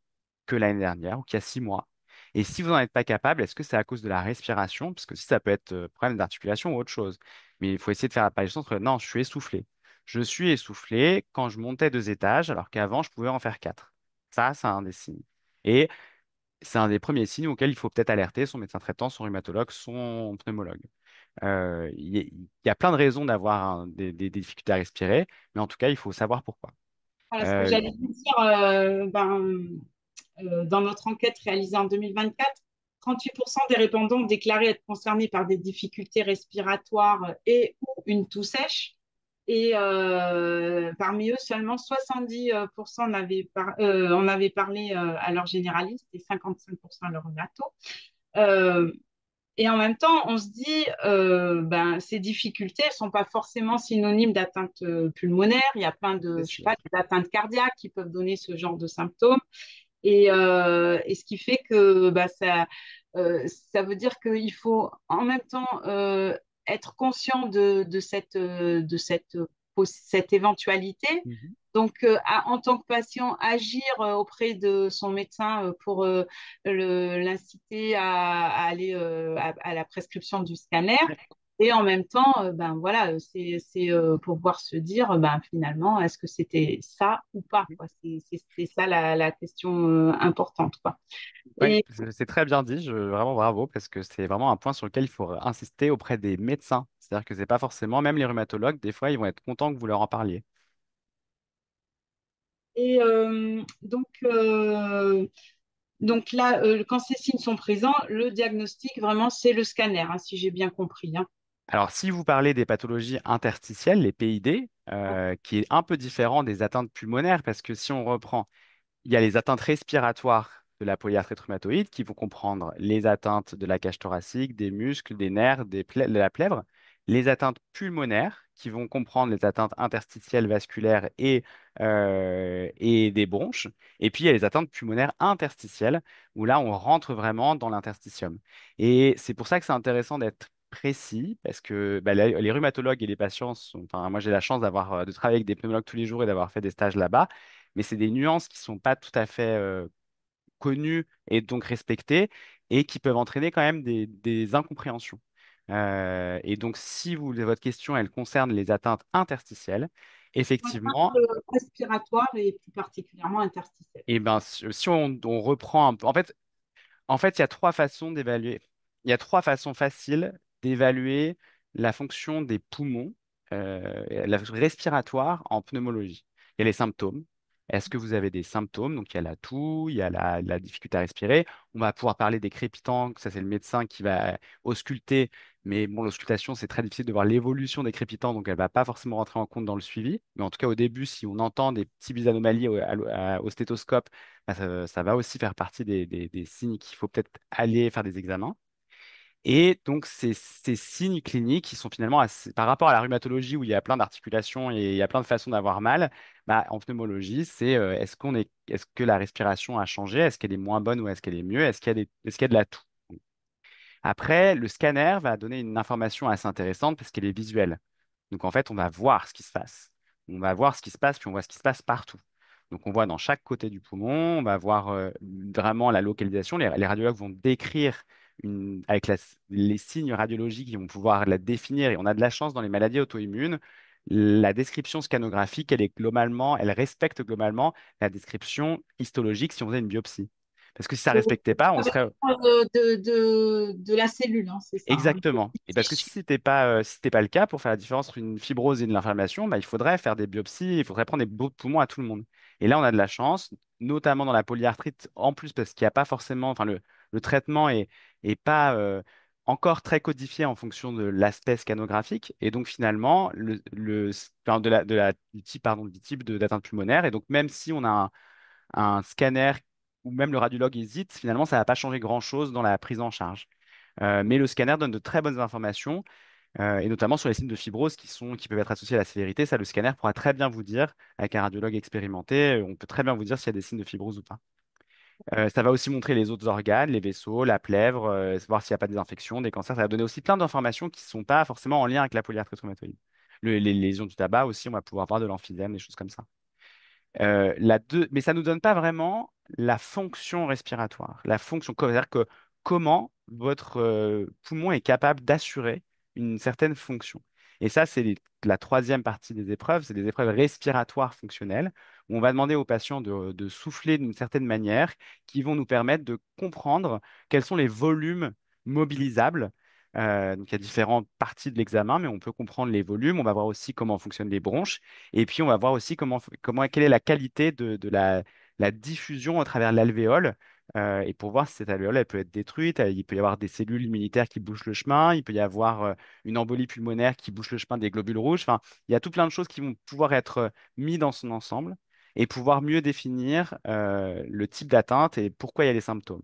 que l'année dernière ou qu'il y a 6 mois? Et si vous n'en êtes pas capable, est-ce que c'est à cause de la respiration? Parce que si ça peut être problème d'articulation ou autre chose. Mais il faut essayer de faire la apparition entre non, je suis essoufflé. Je suis essoufflé quand je montais 2 étages, alors qu'avant, je pouvais en faire quatre. Ça, c'est un des signes. Et c'est un des premiers signes auxquels il faut peut-être alerter son médecin traitant, son rhumatologue, son pneumologue. Il y a plein de raisons d'avoir des difficultés à respirer, mais en tout cas, il faut savoir pourquoi. Voilà ce que Euh, j'allais vous dire. Dans notre enquête réalisée en 2024, 38% des répondants déclaraient être concernés par des difficultés respiratoires et ou une toux sèche. Et parmi eux, seulement 70% en avaient parlé à leur généraliste et 55% à leur rhumato. Euh, et en même temps, on se dit, ces difficultés, elles ne sont pas forcément synonymes d'atteinte pulmonaire. Il y a plein c'est de, je sais sûr. pas, d'atteintes cardiaques qui peuvent donner ce genre de symptômes. Et ce qui fait que ça veut dire qu'il faut en même temps être conscient de cette éventualité. Mhm. Donc, en tant que patient, agir auprès de son médecin pour l'inciter à aller à la prescription du scanner. Et en même temps, voilà, c'est pouvoir se dire, finalement, est-ce que c'était ça ou pas, quoi. C'est ça la question importante, quoi. Oui, Et, c'est très bien dit, vraiment bravo, parce que c'est vraiment un point sur lequel il faut insister auprès des médecins. C'est-à-dire que c'est pas forcément, même les rhumatologues, des fois, ils vont être contents que vous leur en parliez. donc là, quand ces signes sont présents, le diagnostic, vraiment, c'est le scanner, hein, si j'ai bien compris, hein. Alors, si vous parlez des pathologies interstitielles, les PID, qui est un peu différent des atteintes pulmonaires, parce que si on reprend, il y a les atteintes respiratoires de la polyarthrite rhumatoïde qui vont comprendre les atteintes de la cage thoracique, des muscles, des nerfs, de la plèvre. les atteintes pulmonaires, qui vont comprendre les atteintes interstitielles vasculaires et des bronches. Et puis, il y a les atteintes pulmonaires interstitielles, où là, on rentre vraiment dans l'interstitium. Et c'est pour ça que c'est intéressant d'être précis, parce que bah, les rhumatologues et les patients enfin, moi, j'ai la chance de travailler avec des pneumologues tous les jours et d'avoir fait des stages là-bas, mais c'est des nuances qui ne sont pas tout à fait connues et donc respectées et qui peuvent entraîner quand même des incompréhensions. Et donc, si votre question, elle concerne les atteintes interstitielles, effectivement, Respiratoire et plus particulièrement interstitielle. et ben, si on reprend un peu, en fait, il y a trois façons d'évaluer. Il y a trois façons faciles d'évaluer la fonction des poumons, la fonction respiratoire en pneumologie. Il y a les symptômes. Est-ce que vous avez des symptômes? Donc, il y a la toux, il y a la difficulté à respirer. On va pouvoir parler des crépitants, ça, c'est le médecin qui va ausculter. Mais bon, l'auscultation, c'est très difficile de voir l'évolution des crépitants, donc elle ne va pas forcément rentrer en compte dans le suivi. Mais en tout cas, au début, si on entend des petites anomalies au stéthoscope, bah, ça va aussi faire partie des signes qu'il faut peut-être aller faire des examens. Et donc, ces signes cliniques qui sont finalement par rapport à la rhumatologie où il y a plein d'articulations et il y a plein de façons d'avoir mal, bah, en pneumologie, c'est est-ce que la respiration a changé? Est-ce qu'elle est moins bonne ou est-ce qu'elle est mieux? Est-ce qu'il y a de la toux? Après, le scanner va donner une information assez intéressante parce qu'elle est visuelle. Donc en fait, on va voir ce qui se passe. On va voir ce qui se passe, puis on voit ce qui se passe partout. Donc on voit dans chaque côté du poumon, on va voir vraiment la localisation. Les radiologues vont décrire avec les signes radiologiques, ils vont pouvoir la définir. Et on a de la chance dans les maladies auto-immunes. La description scanographique, elle respecte globalement la description histologique si on faisait une biopsie. Parce que si ça ne respectait pas, on serait. De la cellule, hein, c'est ça. Hein. Exactement. Et parce que si ce n'était pas le cas, pour faire la différence entre une fibrose et de l'inflammation, bah, il faudrait faire des biopsies, il faudrait prendre des bouts de poumon à tout le monde. Et là, on a de la chance, notamment dans la polyarthrite, en plus parce qu'il n'y a pas forcément, enfin, le traitement est pas encore très codifié en fonction de l'aspect scanographique. Et donc, finalement, enfin, du type d'atteinte pulmonaire. Et donc, même si on a un scanner ou même le radiologue hésite, finalement, ça ne va pas changer grand-chose dans la prise en charge. Mais le scanner donne de très bonnes informations, et notamment sur les signes de fibrose qui peuvent être associés à la sévérité. Ça, le scanner pourra très bien vous dire, avec un radiologue expérimenté, on peut très bien vous dire s'il y a des signes de fibrose ou pas. Ça va aussi montrer les autres organes, les vaisseaux, la plèvre, voir s'il n'y a pas des infections, des cancers. Ça va donner aussi plein d'informations qui ne sont pas forcément en lien avec la polyarthrite rhumatoïde. Les lésions du tabac aussi, on va pouvoir voir de l'emphysème, des choses comme ça. Mais ça ne nous donne pas vraiment la fonction respiratoire, la fonction, c'est-à-dire que comment votre poumon est capable d'assurer une certaine fonction. Et ça, c'est la troisième partie des épreuves, c'est des épreuves respiratoires fonctionnelles, où on va demander aux patients de souffler d'une certaine manière, qui vont nous permettre de comprendre quels sont les volumes mobilisables. Donc, il y a différentes parties de l'examen, mais on peut comprendre les volumes. On va voir aussi comment fonctionnent les bronches. Et puis, on va voir aussi quelle est la qualité de la diffusion à travers l'alvéole. Et pour voir si cette alvéole, elle peut être détruite, il peut y avoir des cellules immunitaires qui bouchent le chemin, il peut y avoir une embolie pulmonaire qui bouche le chemin des globules rouges. Enfin, il y a tout plein de choses qui vont pouvoir être mis dans son ensemble et pouvoir mieux définir le type d'atteinte et pourquoi il y a les symptômes.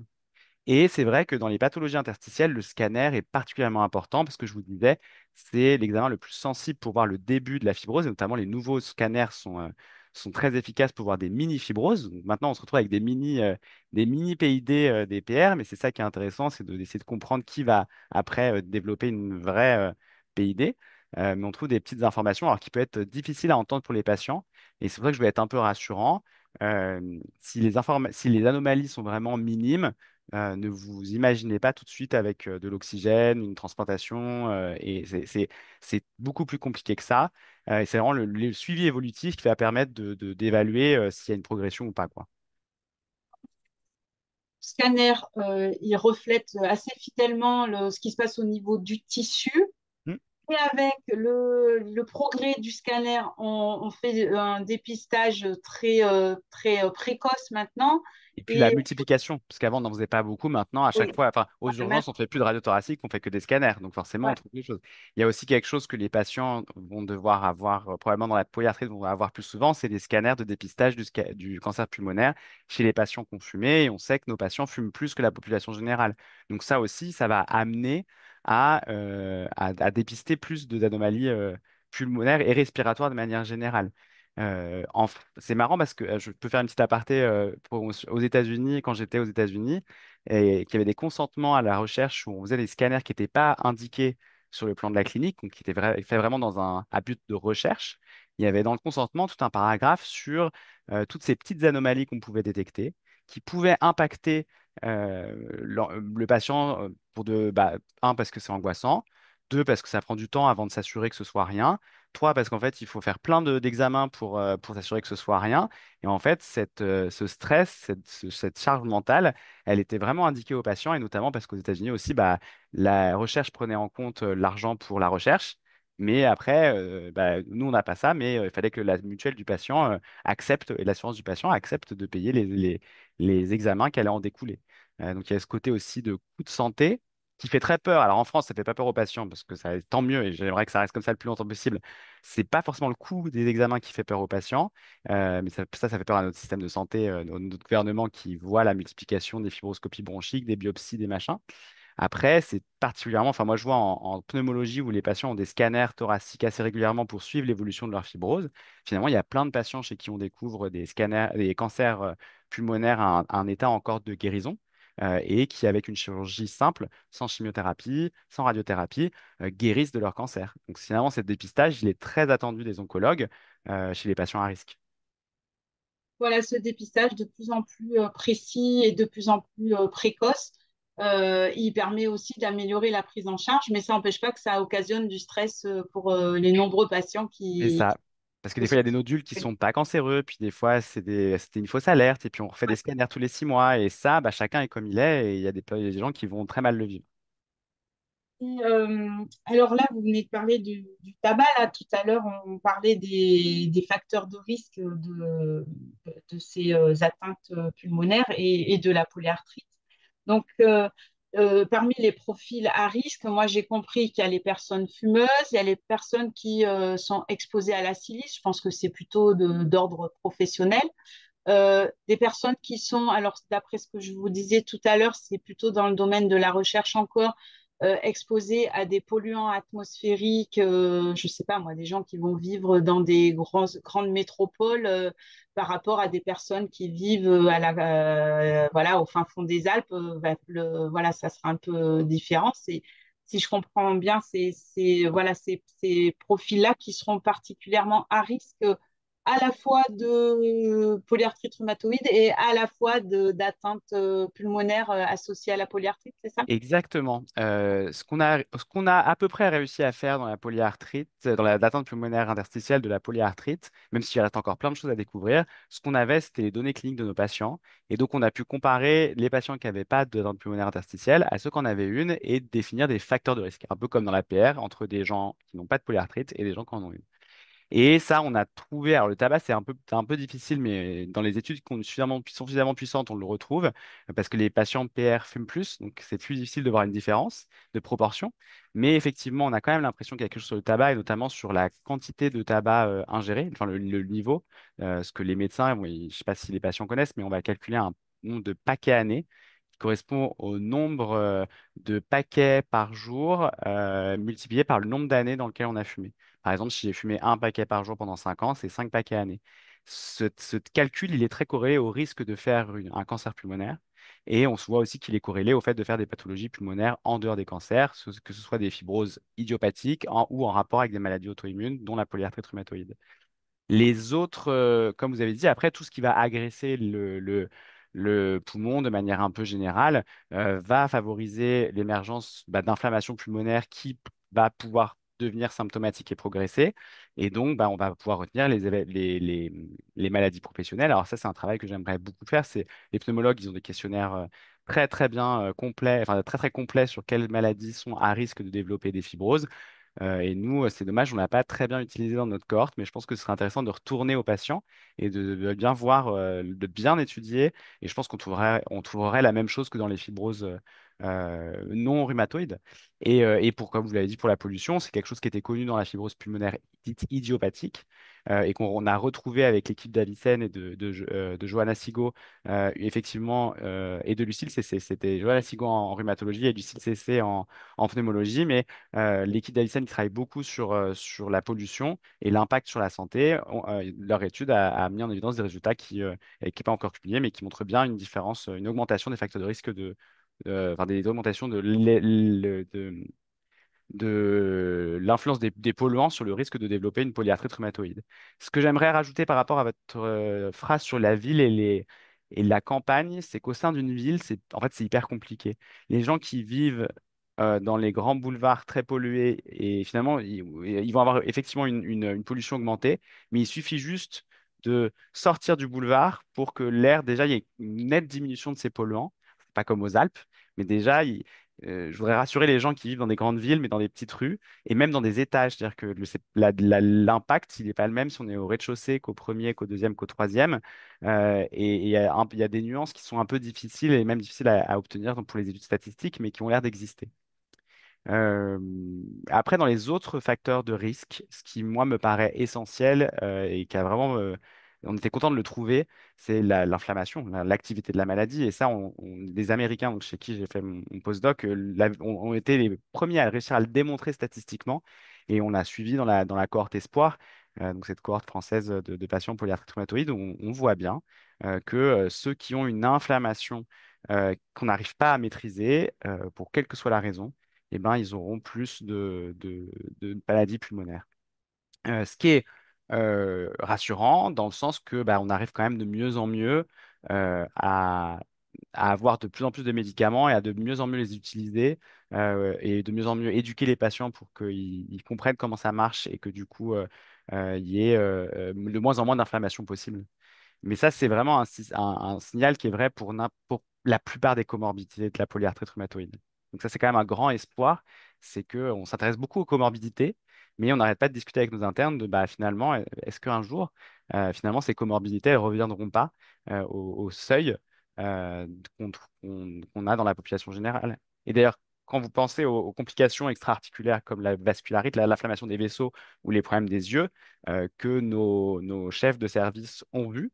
Et c'est vrai que dans les pathologies interstitielles, le scanner est particulièrement important parce que je vous disais, c'est l'examen le plus sensible pour voir le début de la fibrose et notamment les nouveaux scanners sont très efficaces pour voir des mini-fibroses. Donc maintenant, on se retrouve avec des mini PID, des PR, mais c'est ça qui est intéressant, c'est d'essayer de comprendre qui va après développer une vraie PID. Mais on trouve des petites informations alors qui peut être difficile à entendre pour les patients. Et c'est vrai que je vais être un peu rassurant. Si les anomalies sont vraiment minimes, ne vous imaginez pas tout de suite avec de l'oxygène, une transplantation, et c'est beaucoup plus compliqué que ça. Et c'est vraiment le suivi évolutif qui va permettre d'évaluer s'il y a une progression ou pas, quoi. Scanner, il reflète assez fidèlement ce qui se passe au niveau du tissu. Hmm. Et avec le progrès du scanner, on fait un dépistage très précoce maintenant. Et puis la Et multiplication, parce qu'avant on n'en faisait pas beaucoup, maintenant à oui, chaque fois, enfin aux urgences on fait plus de radiothoracique, on fait que des scanners, donc forcément on ouais, trouve des choses. Il y a aussi quelque chose que les patients vont devoir avoir, probablement dans la polyarthrite vont avoir plus souvent, c'est des scanners de dépistage du cancer pulmonaire chez les patients qui ont fumé, et on sait que nos patients fument plus que la population générale. Donc ça aussi, ça va amener à dépister plus d'anomalies pulmonaires et respiratoires de manière générale. C'est marrant parce que je peux faire une petite aparté aux États-Unis, quand j'étais aux États-Unis, et qu'il y avait des consentements à la recherche où on faisait des scanners qui n'étaient pas indiqués sur le plan de la clinique, donc qui étaient faits vraiment à but de recherche. Il y avait dans le consentement tout un paragraphe sur toutes ces petites anomalies qu'on pouvait détecter, qui pouvaient impacter le patient un, parce que c'est angoissant, deux, parce que ça prend du temps avant de s'assurer que ce soit rien, trois, parce qu'en fait, il faut faire plein d'examens pour s'assurer que ce soit rien. Et en fait, ce stress, cette charge mentale, elle était vraiment indiquée aux patients, et notamment parce qu'aux États-Unis aussi, bah, la recherche prenait en compte l'argent pour la recherche. Mais après, nous, on n'a pas ça, mais il fallait que la mutuelle du patient accepte, et l'assurance du patient accepte de payer les examens qui allaient en découler. Donc, il y a ce côté aussi de coût de santé qui fait très peur. Alors, en France, ça fait pas peur aux patients parce que ça, tant mieux, et j'aimerais que ça reste comme ça le plus longtemps possible. C'est pas forcément le coût des examens qui fait peur aux patients, mais ça fait peur à notre système de santé, notre gouvernement qui voit la multiplication des fibroscopies bronchiques, des biopsies, des machins. Après, c'est particulièrement, enfin moi je vois en pneumologie où les patients ont des scanners thoraciques assez régulièrement pour suivre l'évolution de leur fibrose. Finalement, il y a plein de patients chez qui on découvre des scanners, des cancers pulmonaires à un état encore de guérison et qui, avec une chirurgie simple, sans chimiothérapie, sans radiothérapie, guérissent de leur cancer. Donc finalement, ce dépistage, il est très attendu des oncologues chez les patients à risque. Voilà, ce dépistage de plus en plus précis et de plus en plus précoce, il permet aussi d'améliorer la prise en charge, mais ça n'empêche pas que ça occasionne du stress pour les nombreux patients C'est qui ça. Parce que des fois, il y a sont... des nodules qui sont pas cancéreux, puis des fois, c'était une fausse alerte, et puis on refait des scanners tous les 6 mois, et ça, bah, chacun est comme il est, et il y a des gens qui vont très mal le vivre. Alors là, vous venez de parler du tabac. Là, tout à l'heure, on parlait des facteurs de risque de ces atteintes pulmonaires et de la polyarthrite. Donc, parmi les profils à risque, moi, j'ai compris qu'il y a les personnes fumeuses, il y a les personnes qui sont exposées à la silice. Je pense que c'est plutôt d'ordre professionnel. Des personnes qui sont, alors d'après ce que je vous disais tout à l'heure, c'est plutôt dans le domaine de la recherche encore, exposées à des polluants atmosphériques, je ne sais pas moi, des gens qui vont vivre dans des grandes métropoles par rapport à des personnes qui vivent voilà, au fin fond des Alpes, voilà, ça sera un peu différent. Si je comprends bien, voilà, ces profils-là qui seront particulièrement à risque à la fois de polyarthrite rhumatoïde et à la fois d'atteinte pulmonaire associée à la polyarthrite, c'est ça? Exactement. Ce qu'on a à peu près réussi à faire dans la polyarthrite, dans la l'attente pulmonaire interstitielle de la polyarthrite, même s'il reste encore plein de choses à découvrir, ce qu'on avait, c'était les données cliniques de nos patients. Et donc, on a pu comparer les patients qui n'avaient pas d'attente pulmonaire interstitielle à ceux qui en avaient une et définir des facteurs de risque, un peu comme dans la PR, entre des gens qui n'ont pas de polyarthrite et des gens qui en ont une. Et ça, on a trouvé. Alors, le tabac, c'est un peu difficile, mais dans les études sont suffisamment puissantes, on le retrouve, parce que les patients PR fument plus, donc c'est plus difficile de voir une différence de proportion. Mais effectivement, on a quand même l'impression qu'il y a quelque chose sur le tabac, et notamment sur la quantité de tabac ingéré, enfin le niveau. Ce que les médecins, bon, je ne sais pas si les patients connaissent, mais on va calculer un nombre de paquets années qui correspond au nombre de paquets par jour multiplié par le nombre d'années dans lequel on a fumé. Par exemple, si j'ai fumé un paquet par jour pendant 5 ans, c'est 5 paquets année. Ce calcul, il est très corrélé au risque de faire un cancer pulmonaire. Et on se voit aussi qu'il est corrélé au fait de faire des pathologies pulmonaires en dehors des cancers, que ce soit des fibroses idiopathiques ou en rapport avec des maladies auto-immunes, dont la polyarthrite rhumatoïde. Les autres, comme vous avez dit, après, tout ce qui va agresser le poumon de manière un peu générale va favoriser l'émergence d'inflammation pulmonaire qui va pouvoir devenir symptomatique et progresser. Et donc, on va pouvoir retenir les maladies professionnelles. Alors ça, c'est un travail que j'aimerais beaucoup faire. Les pneumologues, ils ont des questionnaires très, très bien complets, enfin très, très complets sur quelles maladies sont à risque de développer des fibroses. Et nous, c'est dommage, on ne l'a pas très bien utilisé dans notre cohorte, mais je pense que ce serait intéressant de retourner aux patients et de bien voir, de bien étudier. Et je pense qu'on trouverait la même chose que dans les fibroses non rhumatoïdes. Et pour, comme vous l'avez dit, pour la pollution, c'est quelque chose qui était connu dans la fibrose pulmonaire dite idiopathique et qu'on a retrouvé avec l'équipe d'Avicenne et de Johanna Sigo, effectivement, et de Lucille CC. C'était Johanna Sigo en rhumatologie et Lucille CC en pneumologie, mais l'équipe d'Avicenne qui travaille beaucoup sur la pollution et l'impact sur la santé. Leur étude a mis en évidence des résultats qui n'est pas encore publiés, mais qui montrent bien une différence, une augmentation des facteurs de risque enfin, des augmentations de l'influence des polluants sur le risque de développer une polyarthrite rhumatoïde. Ce que j'aimerais rajouter par rapport à votre phrase sur la ville et la campagne, c'est qu'au sein d'une ville, en fait, c'est hyper compliqué. Les gens qui vivent dans les grands boulevards très pollués, et finalement, ils vont avoir effectivement une pollution augmentée, mais il suffit juste de sortir du boulevard pour que l'air, déjà, il y ait une nette diminution de ces polluants, pas comme aux Alpes, mais déjà, je voudrais rassurer les gens qui vivent dans des grandes villes, mais dans des petites rues, et même dans des étages. C'est-à-dire que l'impact, il n'est pas le même si on est au rez-de-chaussée qu'au premier, qu'au deuxième, qu'au troisième. Et il y a des nuances qui sont un peu difficiles et même difficiles à obtenir donc, pour les études statistiques, mais qui ont l'air d'exister. Euh, Après, dans les autres facteurs de risque, ce qui, moi, me paraît essentiel et qui a vraiment, on était content de le trouver, c'est l'inflammation, l'activité de la maladie. Et ça, les Américains, donc, chez qui j'ai fait mon postdoc, ont été les premiers à réussir à le démontrer statistiquement. Et on a suivi dans la cohorte Espoir, donc cette cohorte française de patients polyarthrite rhumatoïde, où on voit bien que ceux qui ont une inflammation qu'on n'arrive pas à maîtriser, pour quelle que soit la raison, eh ben, ils auront plus de maladies pulmonaires. Ce qui est rassurant dans le sens que bah, on arrive quand même de mieux en mieux à avoir de plus en plus de médicaments et à de mieux en mieux les utiliser et de mieux en mieux éduquer les patients pour qu'ils comprennent comment ça marche et que du coup, il y ait de moins en moins d'inflammation possible. Mais ça, c'est vraiment un signal qui est vrai pour la plupart des comorbidités de la polyarthrite rhumatoïde. Donc ça, c'est quand même un grand espoir, c'est qu'on s'intéresse beaucoup aux comorbidités, mais on n'arrête pas de discuter avec nos internes de bah, finalement, est-ce qu'un jour, finalement, ces comorbidités, elles ne reviendront pas au seuil qu'on a dans la population générale. Et d'ailleurs, quand vous pensez aux complications extra-articulaires comme la vascularite, l'inflammation des vaisseaux ou les problèmes des yeux que nos chefs de service ont vus,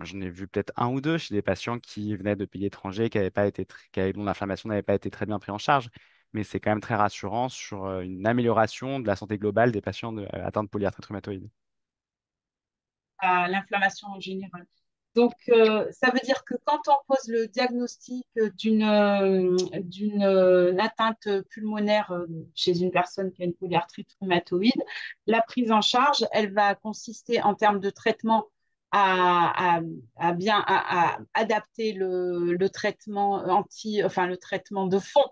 j'en ai vu peut-être un ou deux chez des patients qui venaient de pays étrangers, qui avaient pas été dont l'inflammation n'avait pas été très bien prise en charge. Mais c'est quand même très rassurant sur une amélioration de la santé globale des patients atteints de polyarthrite rhumatoïde. À l'inflammation en général. Donc, ça veut dire que quand on pose le diagnostic d'une atteinte pulmonaire chez une personne qui a une polyarthrite rhumatoïde, la prise en charge, elle va consister en termes de traitement à adapter le traitement enfin le traitement de fond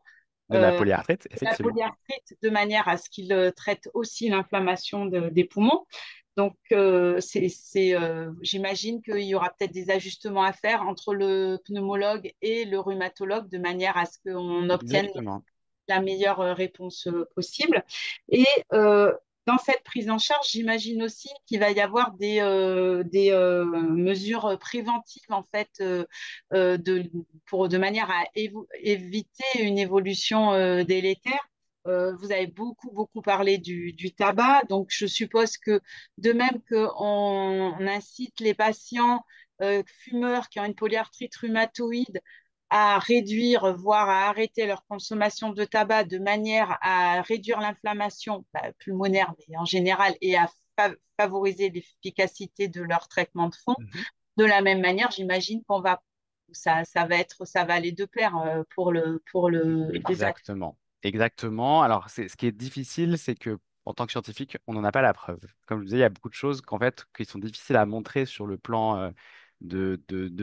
De la de polyarthrite, la effectivement. polyarthrite de manière à ce qu'il traite aussi l'inflammation des poumons. Donc, j'imagine qu'il y aura peut-être des ajustements à faire entre le pneumologue et le rhumatologue de manière à ce qu'on obtienne Exactement. la meilleure réponse possible. Et euh, dans cette prise en charge, j'imagine aussi qu'il va y avoir des mesures préventives en fait de manière à éviter une évolution délétère. Vous avez beaucoup parlé du tabac, donc je suppose que de même qu'on incite les patients fumeurs qui ont une polyarthrite rhumatoïde à réduire, voire à arrêter leur consommation de tabac de manière à réduire l'inflammation pulmonaire, mais en général, et à favoriser l'efficacité de leur traitement de fond. Mhm. De la même manière, j'imagine ça va aller de pair pour les actes. Exactement. Exactement. Alors, ce qui est difficile, c'est que en tant que scientifique, on n'en a pas la preuve. Comme je vous disais, il y a beaucoup de choses qu'en fait, qui sont difficiles à montrer sur le plan de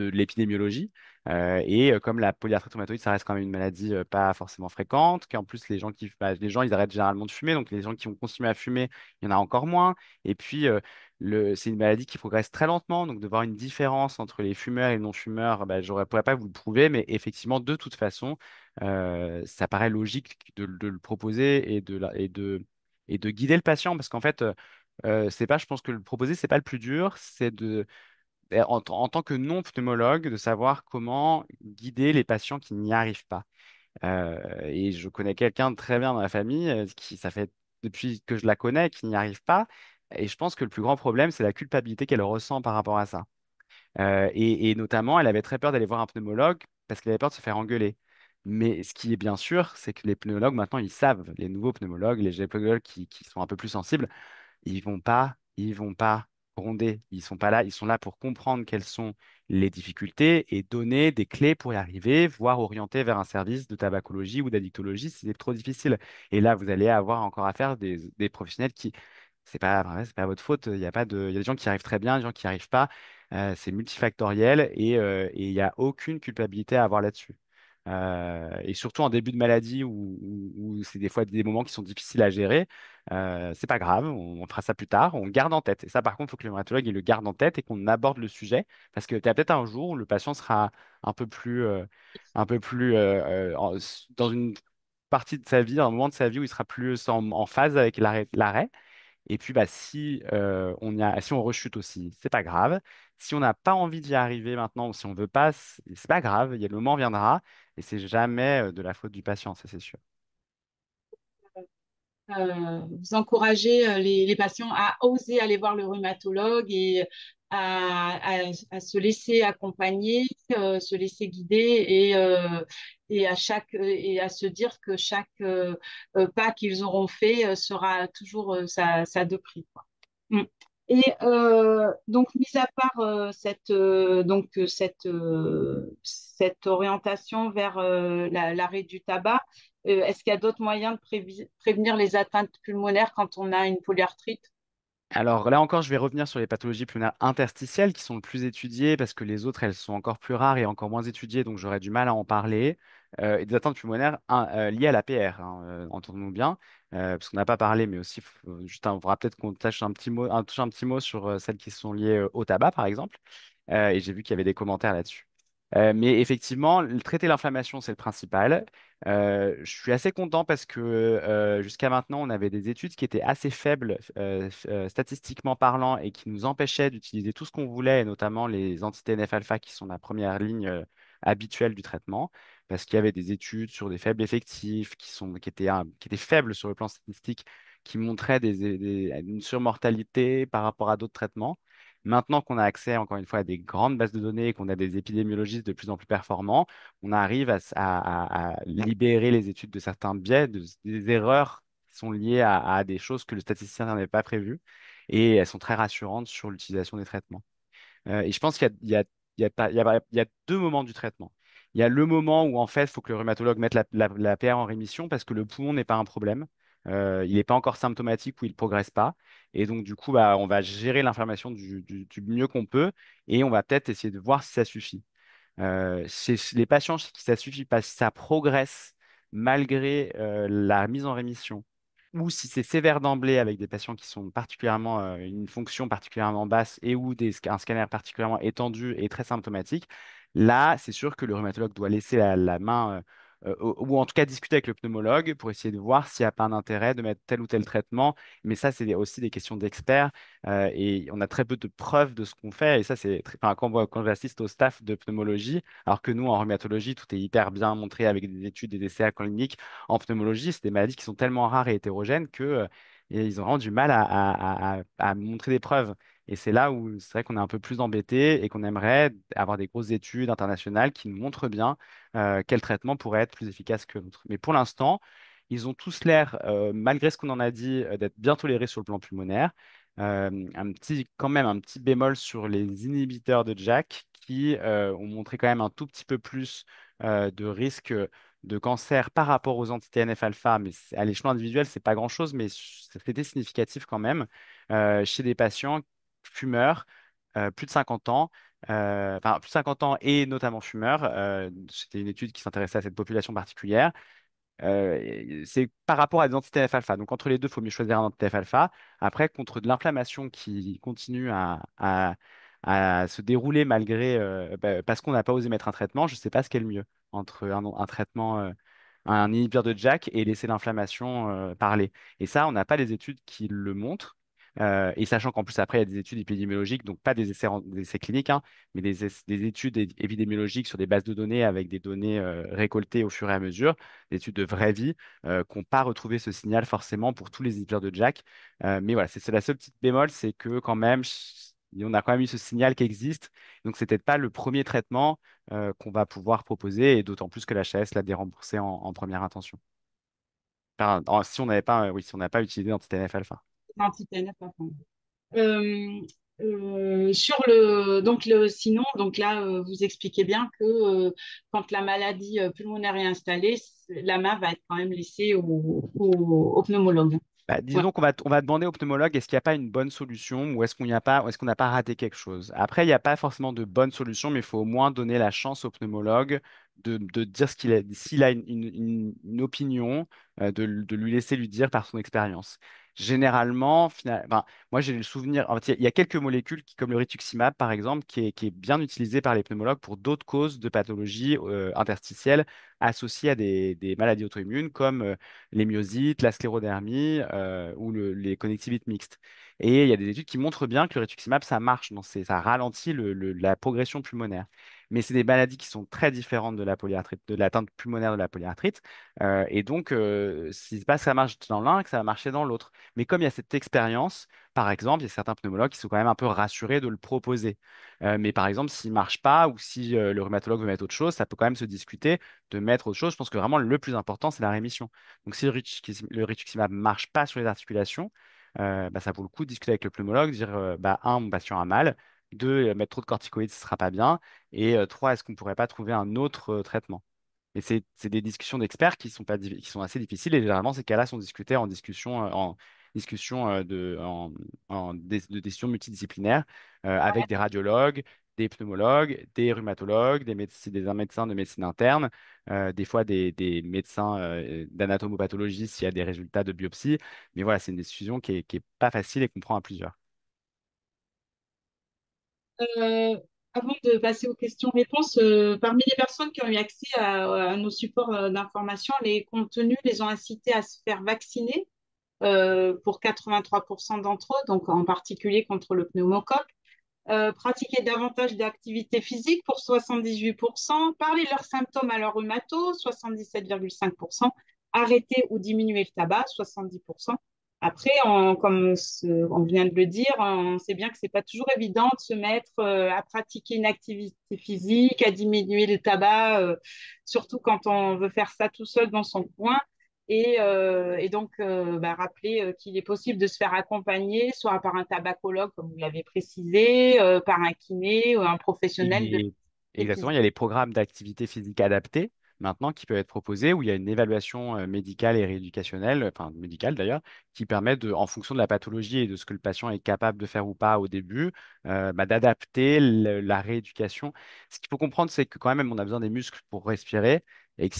l'épidémiologie. Comme la polyarthrite rhumatoïde, ça reste quand même une maladie pas forcément fréquente, qu'en plus, les gens, ils arrêtent généralement de fumer. Donc, les gens qui ont continué à fumer, il y en a encore moins. Et puis, c'est une maladie qui progresse très lentement. Donc, de voir une différence entre les fumeurs et les non-fumeurs, bah, pourrais pas vous le prouver, mais effectivement, de toute façon, ça paraît logique de le proposer et de guider le patient parce qu'en fait, c'est pas, je pense que le proposer, c'est pas le plus dur, c'est en tant que non-pneumologue, de savoir comment guider les patients qui n'y arrivent pas. Et je connais quelqu'un de très bien dans la famille ça fait depuis que je la connais, qui n'y arrive pas. Et je pense que le plus grand problème, c'est la culpabilité qu'elle ressent par rapport à ça. Et notamment, elle avait très peur d'aller voir un pneumologue parce qu'elle avait peur de se faire engueuler. Mais ce qui est bien sûr, c'est que les pneumologues, maintenant, ils savent, les nouveaux pneumologues, les gynécologues qui sont un peu plus sensibles, ils vont pas gronder. Ils sont pas là. Ils sont là pour comprendre quelles sont les difficultés et donner des clés pour y arriver, voire orienter vers un service de tabacologie ou d'addictologie si c'est trop difficile. Et là, vous allez avoir encore affaire des professionnels qui, c'est pas vrai, c'est pas votre faute. Il y a des gens qui arrivent très bien, des gens qui n'y arrivent pas. C'est multifactoriel et il n'y a aucune culpabilité à avoir là-dessus. Et surtout en début de maladie où c'est des fois des moments qui sont difficiles à gérer. C'est pas grave, on fera ça plus tard, on garde en tête. Et ça, par contre, il faut que le rhumatologue il le garde en tête et qu'on aborde le sujet, parce que tu as peut-être un jour où le patient sera un peu plus dans une partie de sa vie, un moment de sa vie où il sera plus en phase avec l'arrêt. Et puis, bah, si on rechute aussi, c'est pas grave. Si on n'a pas envie d'y arriver maintenant, ou si on veut pas, c'est pas grave. Le moment viendra, et c'est jamais de la faute du patient, ça c'est sûr. Vous encouragez les patients à oser aller voir le rhumatologue et à se laisser accompagner, se laisser guider et à se dire que chaque pas qu'ils auront fait sera toujours ça de prix, quoi. Mm. Et donc, mis à part cette orientation vers l'arrêt du tabac, est-ce qu'il y a d'autres moyens de prévenir les atteintes pulmonaires quand on a une polyarthrite? Alors là encore, je vais revenir sur les pathologies pulmonaires interstitielles qui sont le plus étudiées parce que les autres, elles sont encore plus rares et encore moins étudiées, donc j'aurais du mal à en parler. Et des atteintes pulmonaires liées à l'APR, hein, entendons-nous bien, parce qu'on n'a pas parlé, mais aussi, juste, on faudra peut-être qu'on tâche touche un petit mot sur celles qui sont liées au tabac, par exemple. Et j'ai vu qu'il y avait des commentaires là-dessus. Mais effectivement, traiter l'inflammation, c'est le principal. Je suis assez content parce que jusqu'à maintenant, on avait des études qui étaient assez faibles statistiquement parlant et qui nous empêchaient d'utiliser tout ce qu'on voulait, et notamment les anti-TNF-alpha qui sont la première ligne habituelle du traitement, parce qu'il y avait des études sur des faibles effectifs qui étaient faibles sur le plan statistique, qui montraient une surmortalité par rapport à d'autres traitements. Maintenant qu'on a accès, encore une fois, à des grandes bases de données et qu'on a des épidémiologistes de plus en plus performants, on arrive à libérer les études de certains biais, des erreurs qui sont liées à des choses que le statisticien n'avait pas prévues. Et elles sont très rassurantes sur l'utilisation des traitements. Et je pense qu'il y a pas- il y a deux moments du traitement. Il y a le moment où, en fait, il faut que le rhumatologue mette la PR en rémission parce que le poumon n'est pas un problème. Il n'est pas encore symptomatique ou il ne progresse pas. Et donc, du coup, bah, on va gérer l'inflammation du mieux qu'on peut et on va peut-être essayer de voir si ça suffit. Chez les patients chez qui ça suffit pas, si ça progresse malgré la mise en rémission, ou si c'est sévère d'emblée avec des patients qui sont particulièrement une fonction particulièrement basse et ou un scanner particulièrement étendu et très symptomatique, là, c'est sûr que le rhumatologue doit laisser la main ou en tout cas discuter avec le pneumologue pour essayer de voir s'il n'y a pas un intérêt de mettre tel ou tel traitement. Mais ça, c'est aussi des questions d'experts et on a très peu de preuves de ce qu'on fait. Et ça, enfin, quand j'assiste au staff de pneumologie, alors que nous, en rhumatologie, tout est hyper bien montré avec des études et des essais cliniques. En pneumologie, c'est des maladies qui sont tellement rares et hétérogènes que et ils ont vraiment du mal à montrer des preuves. Et c'est là où c'est vrai qu'on est un peu plus embêté et qu'on aimerait avoir des grosses études internationales qui nous montrent bien quel traitement pourrait être plus efficace que l'autre. Mais pour l'instant, ils ont tous l'air, malgré ce qu'on en a dit, d'être bien tolérés sur le plan pulmonaire. Quand même un petit bémol sur les inhibiteurs de JAK qui ont montré quand même un tout petit peu plus de risque de cancer par rapport aux anti-TNF-alpha, mais à l'échelon individuel, c'est pas grand-chose, mais c'était significatif quand même chez des patients fumeurs, plus de 50 ans, enfin plus de 50 ans et notamment fumeurs. C'était une étude qui s'intéressait à cette population particulière. C'est par rapport à des anti-TNF-alpha. Donc, entre les deux, il faut mieux choisir un anti-TNF-alpha. Après, contre de l'inflammation qui continue à se dérouler malgré, parce qu'on n'a pas osé mettre un traitement, je ne sais pas ce qui est le mieux entre un traitement, un inhibiteur de JAK et laisser l'inflammation parler. Et ça, on n'a pas les études qui le montrent. Et sachant qu'en plus, après, il y a des études épidémiologiques, donc pas des essais cliniques, hein, mais des études épidémiologiques sur des bases de données avec des données récoltées au fur et à mesure, des études de vraie vie, qui n'ont pas retrouvé ce signal forcément pour tous les épisodes de Jack. Mais voilà, c'est la seule petite bémol, c'est que quand même, on a quand même eu ce signal qui existe. Donc, c'est peut-être pas le premier traitement qu'on va pouvoir proposer, et d'autant plus que la l'HAS l'a déremboursé en première intention. Enfin, si on n'avait pas, oui, si on n'avait pas utilisé l'anti-TNF-alpha. Anti-TNF, enfin. Euh, sur le, donc le, sinon, donc là, vous expliquez bien que quand la maladie pulmonaire est installée, la main va être quand même laissée au pneumologue. Bah, Ouais. disons qu'on va demander au pneumologue est-ce qu'il n'y a pas une bonne solution ou est-ce qu'on n'y a pas, ou est-ce qu'on n'a pas raté quelque chose. Après, il n'y a pas forcément de bonne solution, mais il faut au moins donner la chance au pneumologue de dire ce qu'il a, s'il a une opinion, de lui laisser lui dire par son expérience. Généralement, enfin, moi j'ai le souvenir, en fait, il y a quelques molécules comme le rituximab par exemple, qui est bien utilisé par les pneumologues pour d'autres causes de pathologies interstitielles associées à des maladies auto-immunes comme les myosites, la sclérodermie ou les connectivites mixtes. Et il y a des études qui montrent bien que le rituximab, ça marche, ça ralentit la progression pulmonaire. Mais c'est des maladies qui sont très différentes de la polyarthrite, de l'atteinte pulmonaire de la polyarthrite. Et donc, c'est pas que ça marche dans l'un que ça va marcher dans l'autre. Mais comme il y a cette expérience, par exemple, il y a certains pneumologues qui sont quand même un peu rassurés de le proposer. Mais par exemple, s'il ne marche pas ou si le rhumatologue veut mettre autre chose, ça peut quand même se discuter de mettre autre chose. Je pense que vraiment le plus important, c'est la rémission. Donc, si le rituximab ne marche pas sur les articulations, bah, ça vaut le coup de discuter avec le pneumologue, dire bah, un, mon patient a mal, deux, mettre trop de corticoïdes, ce ne sera pas bien, et trois, est-ce qu'on ne pourrait pas trouver un autre traitement? Et c'est des discussions d'experts qui sont assez difficiles, et généralement, ces cas-là sont discutés en discussion, de décision multidisciplinaire avec des radiologues, des pneumologues, des rhumatologues, des médecins de médecine interne, des fois des médecins d'anatomopathologie s'il y a des résultats de biopsie. Mais voilà, c'est une décision qui est pas facile et qu'on prend à plusieurs. Euh, Avant de passer aux questions-réponses, parmi les personnes qui ont eu accès à nos supports d'information, les contenus les ont incités à se faire vacciner pour 83% d'entre eux, donc en particulier contre le pneumocoque. Pratiquer davantage d'activité physique pour 78%, parler de leurs symptômes à leur rhumato, 77,5%, arrêter ou diminuer le tabac, 70%. Après, comme on vient de le dire, on sait bien que c'est pas toujours évident de se mettre à pratiquer une activité physique, à diminuer le tabac, surtout quand on veut faire ça tout seul dans son coin. Et donc, rappeler qu'il est possible de se faire accompagner, soit par un tabacologue, comme vous l'avez précisé, par un kiné ou un professionnel de Et santé exactement, il y a physique. les programmes d'activité physique adaptés maintenant qui peuvent être proposés où il y a une évaluation médicale et rééducationnelle, enfin médicale d'ailleurs, qui permet en fonction de la pathologie et de ce que le patient est capable de faire ou pas au début, bah, d'adapter la rééducation. Ce qu'il faut comprendre, c'est que quand même, on a besoin des muscles pour respirer et que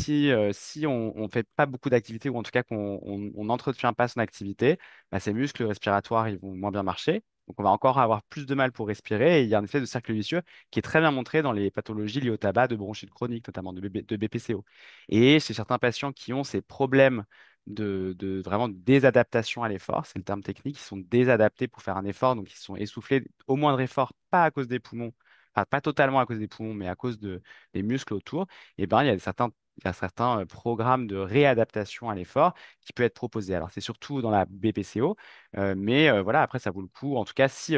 si on ne fait pas beaucoup d'activité ou en tout cas qu'on n'entretient pas son activité, bah, ces muscles respiratoires, ils vont moins bien marcher. Donc, on va encore avoir plus de mal pour respirer et il y a un effet de cercle vicieux qui est très bien montré dans les pathologies liées au tabac, de bronchite chronique, notamment de BPCO. Et chez certains patients qui ont ces problèmes de vraiment désadaptation à l'effort, c'est le terme technique, ils sont désadaptés pour faire un effort, donc ils sont essoufflés au moindre effort, pas à cause des poumons, enfin pas totalement à cause des poumons, mais à cause des muscles autour, et ben il y a certains programmes de réadaptation à l'effort qui peuvent être proposés. Alors c'est surtout dans la BPCO, mais voilà, après ça vaut le coup, en tout cas si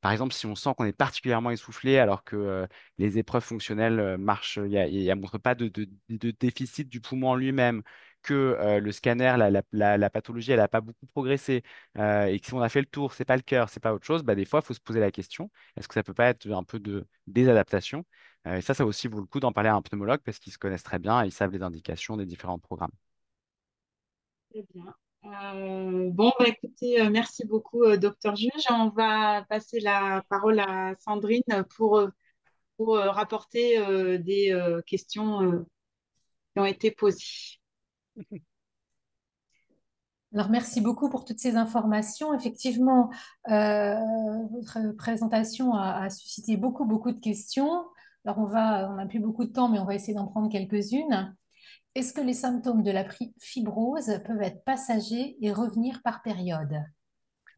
par exemple, si on sent qu'on est particulièrement essoufflé alors que les épreuves fonctionnelles marchent, il y a montre pas de déficit du poumon en lui-même, que le scanner, la pathologie, elle n'a pas beaucoup progressé, et que si on a fait le tour, c'est pas le cœur, c'est pas autre chose, bah, des fois, il faut se poser la question, est-ce que ça peut pas être un peu de désadaptation? Et ça aussi vaut le coup d'en parler à un pneumologue parce qu'ils se connaissent très bien et ils savent les indications des différents programmes. Très bien. Bon, écoutez, merci beaucoup, docteur Juge. On va passer la parole à Sandrine pour rapporter des questions qui ont été posées. Alors, merci beaucoup pour toutes ces informations. Effectivement, votre présentation a suscité beaucoup, beaucoup de questions. Alors, on n'a plus beaucoup de temps, mais on va essayer d'en prendre quelques-unes. Est-ce que les symptômes de la fibrose peuvent être passagers et revenir par période?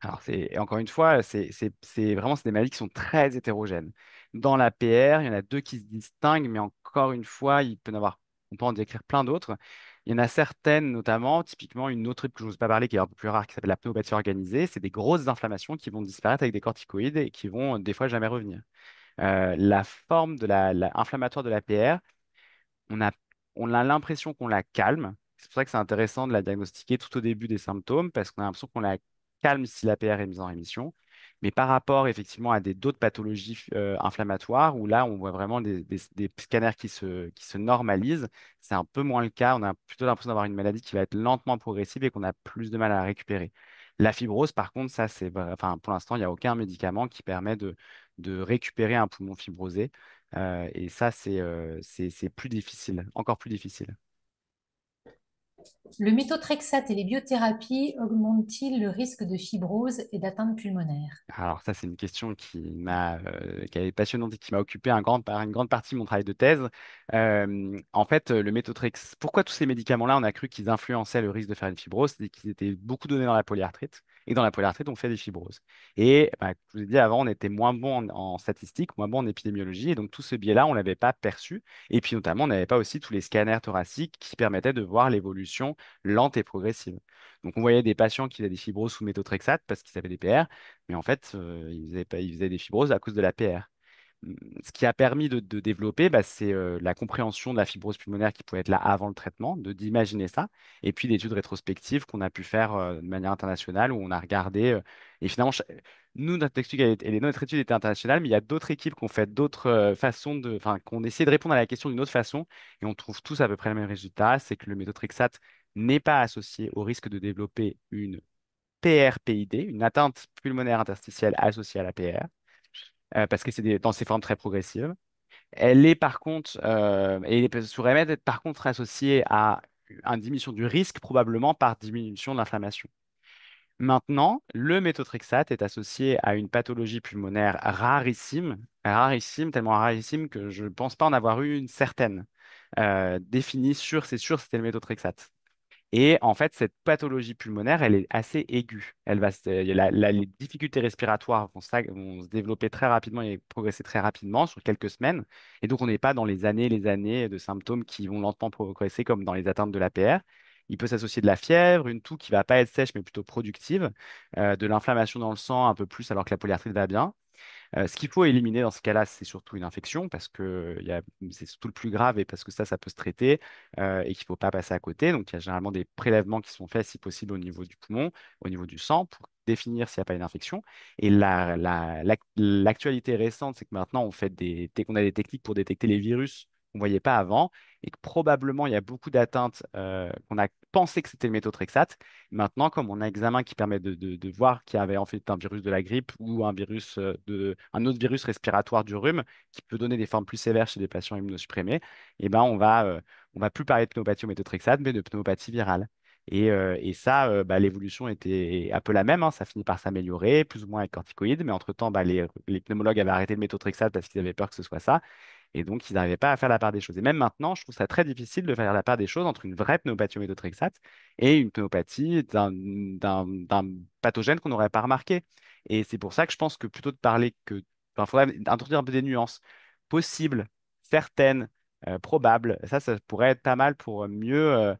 Alors, encore une fois, c'est des maladies qui sont très hétérogènes. Dans la PR, il y en a deux qui se distinguent, mais encore une fois, on peut en décrire plein d'autres. Il y en a certaines, notamment, typiquement une autre que je n'ose pas parler, qui est un peu plus rare, qui s'appelle la pneumopathie organisée. C'est des grosses inflammations qui vont disparaître avec des corticoïdes et qui vont des fois jamais revenir. La forme inflammatoire de la PR, on a, on a l'impression qu'on la calme. C'est pour ça que c'est intéressant de la diagnostiquer tout au début des symptômes, parce qu'on a l'impression qu'on la calme si la PR est mise en rémission. Mais par rapport effectivement à d'autres pathologies inflammatoires, où là, on voit vraiment des scanners qui se normalisent, c'est un peu moins le cas. On a plutôt l'impression d'avoir une maladie qui va être lentement progressive et qu'on a plus de mal à la récupérer. La fibrose, par contre, ça, enfin, pour l'instant, il n'y a aucun médicament qui permet de récupérer un poumon fibrosé. Et ça, c'est plus difficile, encore plus difficile. Le méthotrexate et les biothérapies augmentent-ils le risque de fibrose et d'atteinte pulmonaire? Alors ça, c'est une question qui est passionnante et qui m'a occupé une grande partie de mon travail de thèse. En fait, le méthotrexate, pourquoi tous ces médicaments-là, on a cru qu'ils influençaient le risque de faire une fibrose, c'est qu'ils étaient beaucoup donnés dans la polyarthrite. Et dans la polyarthrite, on fait des fibroses. Et bah, je vous ai dit avant, on était moins bon en statistiques, moins bon en épidémiologie. Et donc tout ce biais-là, on ne l'avait pas perçu. Et puis notamment, on n'avait pas aussi tous les scanners thoraciques qui permettaient de voir l'évolution lente et progressive. Donc on voyait des patients qui avaient des fibroses sous méthotrexate parce qu'ils avaient des PR, mais en fait, ils faisaient des fibroses à cause de la PR. Ce qui a permis de développer, bah, c'est la compréhension de la fibrose pulmonaire qui pouvait être là avant le traitement, d'imaginer ça, et puis d'études rétrospectives qu'on a pu faire de manière internationale, où on a regardé, et finalement, nous, notre étude était internationale, mais il y a d'autres équipes qui ont fait d'autres façons enfin, qui ont essayé de répondre à la question d'une autre façon, et on trouve tous à peu près le même résultat, c'est que le méthotrexate n'est pas associé au risque de développer une PRPID, une atteinte pulmonaire interstitielle associée à la PR, parce que c'est dans ses formes très progressives. Elle est par contre, et elle pourrait même être par contre associée à une diminution du risque, probablement par diminution de l'inflammation. Maintenant, le méthotrexate est associé à une pathologie pulmonaire rarissime, tellement rarissime que je ne pense pas en avoir eu une certaine définie c'est sûr, c'était le méthotrexate. Et en fait, cette pathologie pulmonaire, elle est assez aiguë. Les difficultés respiratoires vont se développer très rapidement et progresser très rapidement sur quelques semaines. Et donc, on n'est pas dans les années de symptômes qui vont lentement progresser comme dans les atteintes de l'APR. Il peut s'associer de la fièvre, une toux qui ne va pas être sèche mais plutôt productive, de l'inflammation dans le sang un peu plus alors que la polyarthrite va bien. Ce qu'il faut éliminer dans ce cas-là, c'est surtout une infection parce que c'est surtout le plus grave et parce que ça peut se traiter et qu'il ne faut pas passer à côté. Donc, il y a généralement des prélèvements qui sont faits, si possible, au niveau du poumon, au niveau du sang, pour définir s'il n'y a pas une infection. Et l'actualité récente, c'est que maintenant, on a des techniques pour détecter les virus qu'on ne voyait pas avant et que probablement, il y a beaucoup d'atteintes qu'on a pensé que c'était le méthotrexate. Maintenant, comme on a un examen qui permet de voir qu'il y avait en fait un virus de la grippe ou un autre virus respiratoire du rhume qui peut donner des formes plus sévères chez des patients immunosupprimés, eh ben, on va plus parler de pneumopathie au méthotrexate, mais de pneumopathie virale. Et ça, bah, l'évolution était un peu la même, hein. Ça finit par s'améliorer, plus ou moins avec corticoïdes, mais entre-temps, bah, les pneumologues avaient arrêté le méthotrexate parce qu'ils avaient peur que ce soit ça. Et donc, ils n'arrivaient pas à faire la part des choses. Et même maintenant, je trouve ça très difficile de faire la part des choses entre une vraie pneumopathie au méthotrexate et une pneumopathie d'un pathogène qu'on n'aurait pas remarqué. Et c'est pour ça que je pense que plutôt de parler que... Enfin, il faudrait introduire un peu des nuances possibles, certaines, probables. Ça pourrait être pas mal pour mieux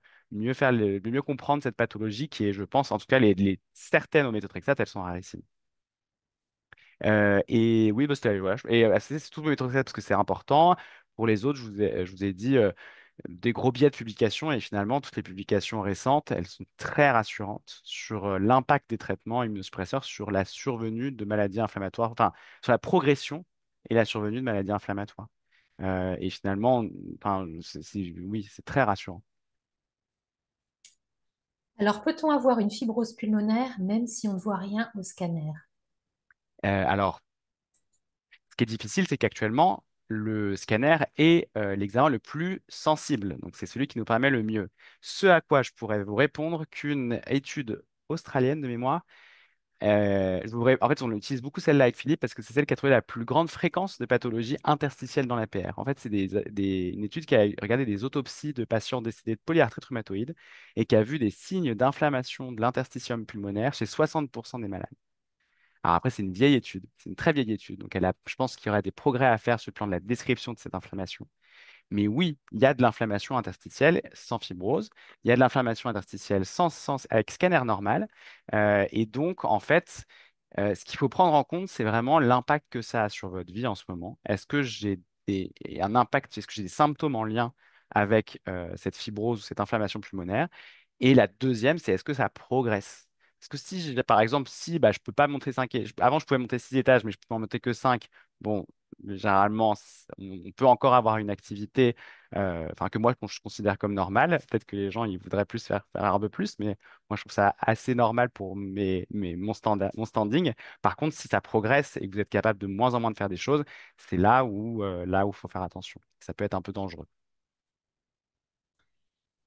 comprendre cette pathologie qui est, je pense, en tout cas, certaines au méthotrexate, elles sont rarissimes. Et oui, bah, voilà. C'est tout le méthotrexate parce que c'est important. Pour les autres, je vous ai dit des gros biais de publication et finalement, toutes les publications récentes, elles sont très rassurantes sur l'impact des traitements immunosuppresseurs sur la survenue de maladies inflammatoires, enfin, sur la progression et la survenue de maladies inflammatoires. Et finalement, enfin, oui, c'est très rassurant. Alors, peut-on avoir une fibrose pulmonaire même si on ne voit rien au scanner? Alors, ce qui est difficile, c'est qu'actuellement, le scanner est l'examen le plus sensible. Donc, c'est celui qui nous permet le mieux. Ce à quoi je pourrais vous répondre qu'une étude australienne de mémoire, en fait, on utilise beaucoup celle-là avec Philippe parce que c'est celle qui a trouvé la plus grande fréquence de pathologies interstitielles dans la PR. En fait, c'est une étude qui a regardé des autopsies de patients décédés de polyarthrite rhumatoïde et qui a vu des signes d'inflammation de l'interstitium pulmonaire chez 60% des malades. Alors après, c'est une vieille étude, c'est une très vieille étude, donc je pense qu'il y aurait des progrès à faire sur le plan de la description de cette inflammation. Mais oui, il y a de l'inflammation interstitielle sans fibrose, il y a de l'inflammation interstitielle avec scanner normal. Et donc, en fait, ce qu'il faut prendre en compte, c'est vraiment l'impact que ça a sur votre vie en ce moment. Est-ce que j'ai un impact, est-ce que j'ai des symptômes en lien avec cette fibrose ou cette inflammation pulmonaire? Et la deuxième, c'est est-ce que ça progresse? Parce que si, par exemple, si bah, je peux pas monter 5, avant je pouvais monter 6 étages, mais je peux en monter que 5. Bon, généralement, on peut encore avoir une activité, enfin que moi je considère comme normale. Peut-être que les gens ils voudraient plus faire un peu plus, mais moi je trouve ça assez normal pour mon standing. Par contre, si ça progresse et que vous êtes capable de moins en moins de faire des choses, c'est là où il faut faire attention. Ça peut être un peu dangereux.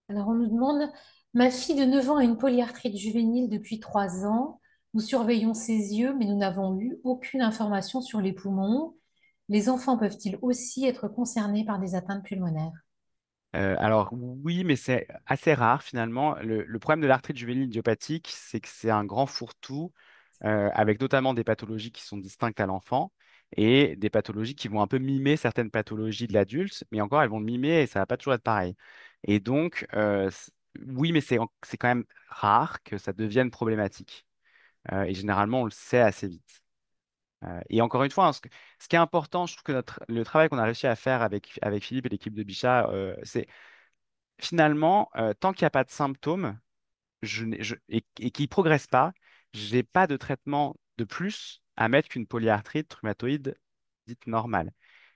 Alors, on nous demande, ma fille de 9 ans a une polyarthrite juvénile depuis 3 ans. Nous surveillons ses yeux, mais nous n'avons eu aucune information sur les poumons. Les enfants peuvent-ils aussi être concernés par des atteintes pulmonaires? Alors oui, mais c'est assez rare finalement. Le problème de l'arthrite juvénile idiopathique, c'est que c'est un grand fourre-tout avec notamment des pathologies qui sont distinctes à l'enfant et des pathologies qui vont un peu mimer certaines pathologies de l'adulte, mais encore elles vont le mimer et ça va pas toujours être pareil. Et donc oui, mais c'est quand même rare que ça devienne problématique. Et généralement, on le sait assez vite. Et encore une fois, hein, ce qui est important, je trouve que le travail qu'on a réussi à faire avec Philippe et l'équipe de Bichat, c'est finalement, tant qu'il n'y a pas de symptômes et qu'ils ne progressent pas, je n'ai pas de traitement de plus à mettre qu'une polyarthrite rhumatoïde dite normale.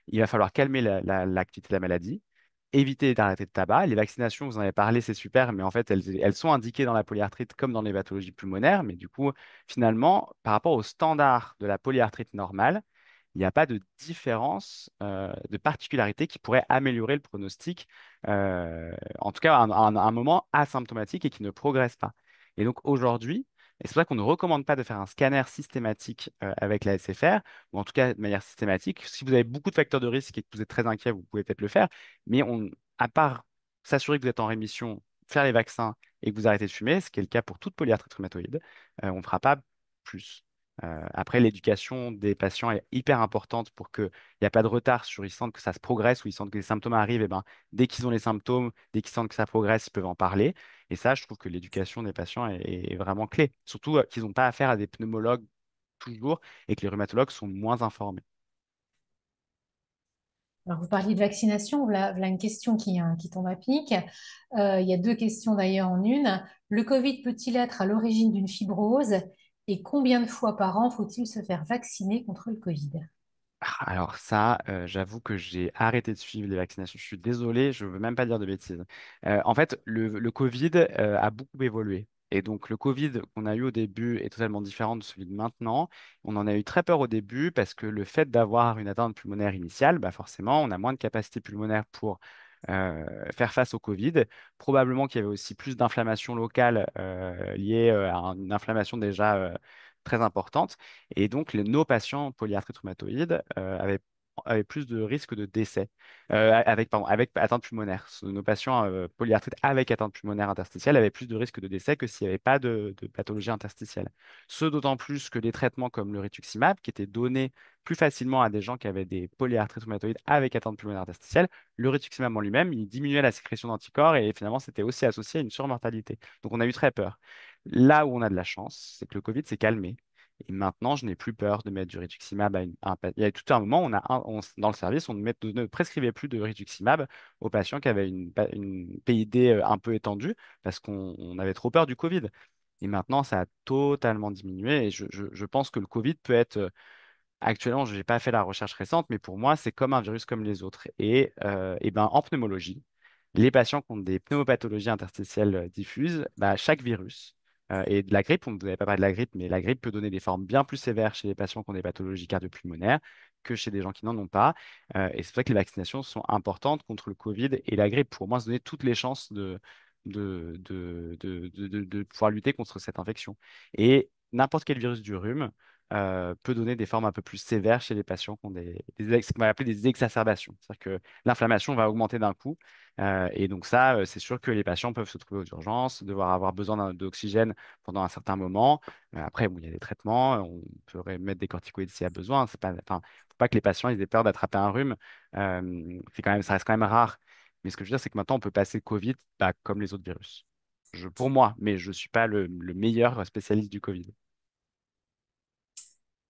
Il va falloir calmer l'activité de la maladie, éviter d'arrêter de tabac. Les vaccinations, vous en avez parlé, c'est super, mais en fait, elles sont indiquées dans la polyarthrite comme dans les pathologies pulmonaires. Mais du coup, finalement, par rapport au standard de la polyarthrite normale, il n'y a pas de différence, de particularité qui pourrait améliorer le pronostic, en tout cas à un moment asymptomatique et qui ne progresse pas. Et donc aujourd'hui, et c'est pour ça qu'on ne recommande pas de faire un scanner systématique avec la SFR, ou en tout cas de manière systématique. Si vous avez beaucoup de facteurs de risque et que vous êtes très inquiet, vous pouvez peut-être le faire, mais à part s'assurer que vous êtes en rémission, faire les vaccins et que vous arrêtez de fumer, ce qui est le cas pour toute polyarthrite rhumatoïde, on ne fera pas plus. Après, l'éducation des patients est hyper importante pour qu'il n'y ait pas de retard sur ils sentent que ça se progresse ou ils sentent que les symptômes arrivent. Et ben, dès qu'ils ont les symptômes, dès qu'ils sentent que ça progresse, ils peuvent en parler. Et ça, je trouve que l'éducation des patients est vraiment clé. Surtout qu'ils n'ont pas affaire à des pneumologues toujours et que les rhumatologues sont moins informés. Alors, vous parliez de vaccination, voilà une question qui tombe à pic. Il y a deux questions d'ailleurs en une. Le Covid peut-il être à l'origine d'une fibrose et combien de fois par an faut-il se faire vacciner contre le Covid? Alors ça, j'avoue que j'ai arrêté de suivre les vaccinations. Je suis désolé, je ne veux même pas dire de bêtises. En fait, le Covid a beaucoup évolué. Et donc le Covid qu'on a eu au début est totalement différent de celui de maintenant. On en a eu très peur au début parce que le fait d'avoir une atteinte pulmonaire initiale, bah forcément, on a moins de capacité pulmonaire pour faire face au Covid. Probablement qu'il y avait aussi plus d'inflammation locale liée à une inflammation déjà très importante. Et donc, nos patients polyarthrite rhumatoïde avaient plus de risques de décès avec atteinte pulmonaire. Nos patients polyarthrite avec atteinte pulmonaire interstitielle avaient plus de risques de décès que s'il n'y avait pas de pathologie interstitielle. Ce d'autant plus que des traitements comme le rituximab, qui étaient donnés plus facilement à des gens qui avaient des polyarthrites rhumatoïdes avec atteinte pulmonaire interstitielle, le rituximab en lui-même, il diminuait la sécrétion d'anticorps et finalement, c'était aussi associé à une surmortalité. Donc, on a eu très peur. Là où on a de la chance, c'est que le Covid s'est calmé. Et maintenant, je n'ai plus peur de mettre du rituximab Il y a tout un moment, dans le service, ne prescrivait plus de rituximab aux patients qui avaient une PID un peu étendue parce qu'on avait trop peur du Covid. Et maintenant, ça a totalement diminué. Et je pense que le Covid peut être, actuellement, je n'ai pas fait la recherche récente, mais pour moi, c'est comme un virus comme les autres. Et ben, en pneumologie, les patients qui ont des pneumopathologies interstitielles diffuses, bah, chaque virus, et de la grippe, on ne vous avait pas parlé de la grippe, mais la grippe peut donner des formes bien plus sévères chez les patients qui ont des pathologies cardiopulmonaires que chez des gens qui n'en ont pas. Et c'est pour ça que les vaccinations sont importantes contre le Covid et la grippe, pour moi, se donner toutes les chances de pouvoir lutter contre cette infection. Et n'importe quel virus du rhume, peut donner des formes un peu plus sévères chez les patients qui ont ce qu'on va appeler des exacerbations. C'est-à-dire que l'inflammation va augmenter d'un coup. Et donc ça, c'est sûr que les patients peuvent se trouver aux urgences, devoir avoir besoin d'oxygène pendant un certain moment. Après, bon, il y a des traitements, on peut mettre des corticoïdes s'il y a besoin. C'est pas, enfin, faut pas que les patients ils aient peur d'attraper un rhume. Ça reste quand même rare. Mais ce que je veux dire, c'est que maintenant, on peut passer le Covid comme les autres virus. Pour moi, mais je ne suis pas le meilleur spécialiste du Covid.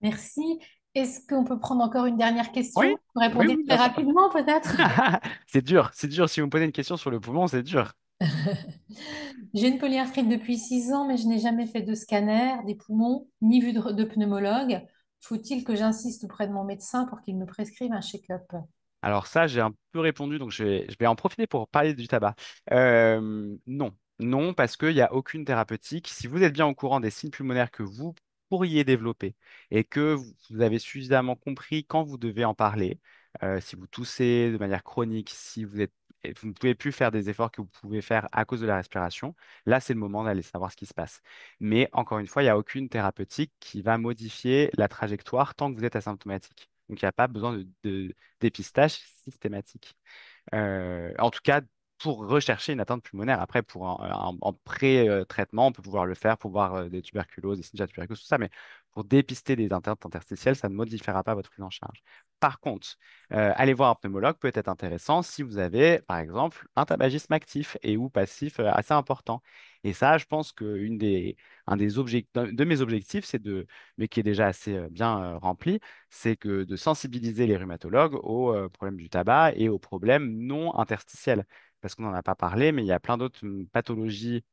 Merci. Est-ce qu'on peut prendre encore une dernière Oui, question? Vous oui, répondez oui, très bien sûr. rapidement, peut-être? C'est dur, c'est dur. Si vous me posez une question sur le poumon, c'est dur. J'ai une polyarthrite depuis 6 ans, mais je n'ai jamais fait de scanner des poumons, ni vu de pneumologue. Faut-il que j'insiste auprès de mon médecin pour qu'il me prescrive un check-up? Alors ça, j'ai un peu répondu, donc je vais en profiter pour parler du tabac. Non, non, parce qu'il n'y a aucune thérapeutique. Si vous êtes bien au courant des signes pulmonaires que vous pourriez développer et que vous avez suffisamment compris quand vous devez en parler, si vous toussez de manière chronique, si vous ne pouvez plus faire des efforts que vous pouvez faire à cause de la respiration, là, c'est le moment d'aller savoir ce qui se passe. Mais encore une fois, il n'y a aucune thérapeutique qui va modifier la trajectoire tant que vous êtes asymptomatique. Donc, il n'y a pas besoin de dépistage systématique. En tout cas, pour rechercher une atteinte pulmonaire. Après, en pré-traitement, on peut pouvoir le faire pour voir des tuberculoses, des signes de tuberculose, tout ça, mais pour dépister des atteintes interstitielles, ça ne modifiera pas votre prise en charge. Par contre, aller voir un pneumologue peut être intéressant si vous avez, par exemple, un tabagisme actif et ou passif assez important. Et ça, je pense un de mes objectifs, mais qui est déjà assez bien rempli, c'est que de sensibiliser les rhumatologues aux problèmes du tabac et aux problèmes non interstitiels. Parce qu'on n'en a pas parlé, mais il y a plein d'autres pathologies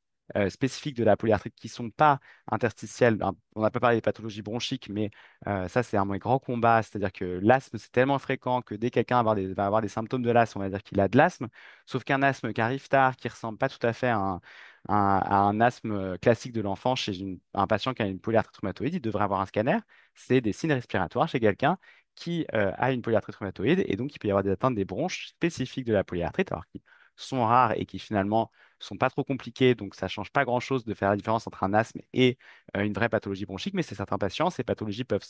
spécifiques de la polyarthrite qui ne sont pas interstitielles. On n'a pas parlé des pathologies bronchiques, mais ça, c'est un grand combat. C'est-à-dire que l'asthme, c'est tellement fréquent que dès que quelqu'un va avoir des symptômes de l'asthme, on va dire qu'il a de l'asthme. Sauf qu'un asthme qui arrive tard, qui ressemble pas tout à fait à un asthme classique de l'enfant chez un patient qui a une polyarthrite rhumatoïde, il devrait avoir un scanner. C'est des signes respiratoires chez quelqu'un qui a une polyarthrite rhumatoïde et donc il peut y avoir des atteintes des bronches spécifiques de la polyarthrite, alors qui sont rares et qui finalement sont pas trop compliquées, donc ça change pas grand-chose de faire la différence entre un asthme et une vraie pathologie bronchique, mais chez certains patients, ces pathologies peuvent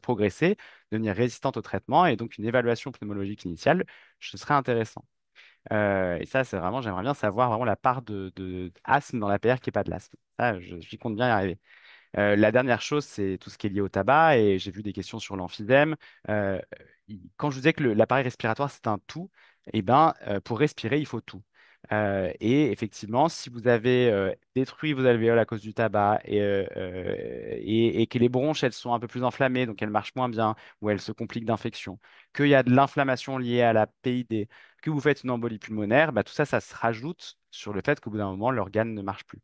progresser, devenir résistantes au traitement et donc une évaluation pneumologique initiale, ce serait intéressant. Et ça, c'est vraiment, j'aimerais bien savoir vraiment la part de asthme dans la PR qui n'est pas de l'asthme. Ça, j'y compte bien y arriver. La dernière chose, c'est tout ce qui est lié au tabac, et j'ai vu des questions sur l'emphysème. Euh, Quand je vous disais que l'appareil respiratoire, c'est un tout, eh ben, pour respirer, il faut tout. Et effectivement, si vous avez détruit vos alvéoles à cause du tabac et que les bronches, elles sont un peu plus enflammées, donc elles marchent moins bien, ou elles se compliquent d'infection, qu'il y a de l'inflammation liée à la PID, que vous faites une embolie pulmonaire, bah, tout ça, ça se rajoute sur le fait qu'au bout d'un moment, l'organe ne marche plus.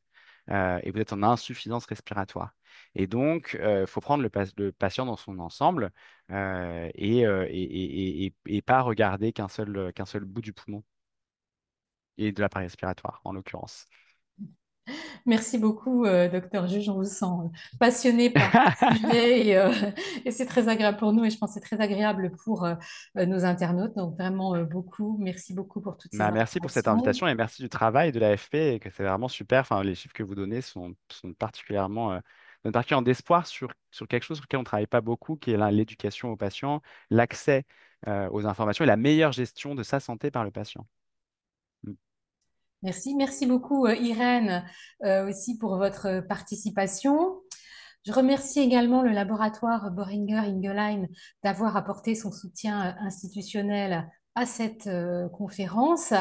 Et vous êtes en insuffisance respiratoire. Et donc, il faut prendre le patient dans son ensemble et pas regarder qu'un seul bout du poumon et de l'appareil respiratoire, en l'occurrence. Merci beaucoup, docteur Juge. On vous sent passionné par ce sujet et c'est très agréable pour nous et je pense que c'est très agréable pour nos internautes. Donc, vraiment beaucoup. Merci beaucoup pour toutes ces Bah, merci pour cette informations. invitation et merci du travail de l'AFP et que c'est vraiment super. Enfin, les chiffres que vous donnez sont particulièrement donnent particulièrement d'espoir sur quelque chose sur lequel on ne travaille pas beaucoup, qui est l'éducation aux patients, l'accès aux informations et la meilleure gestion de sa santé par le patient. Mm. Merci. Merci beaucoup, Irène, aussi pour votre participation. Je remercie également le laboratoire Boehringer Ingelheim d'avoir apporté son soutien institutionnel à cette conférence.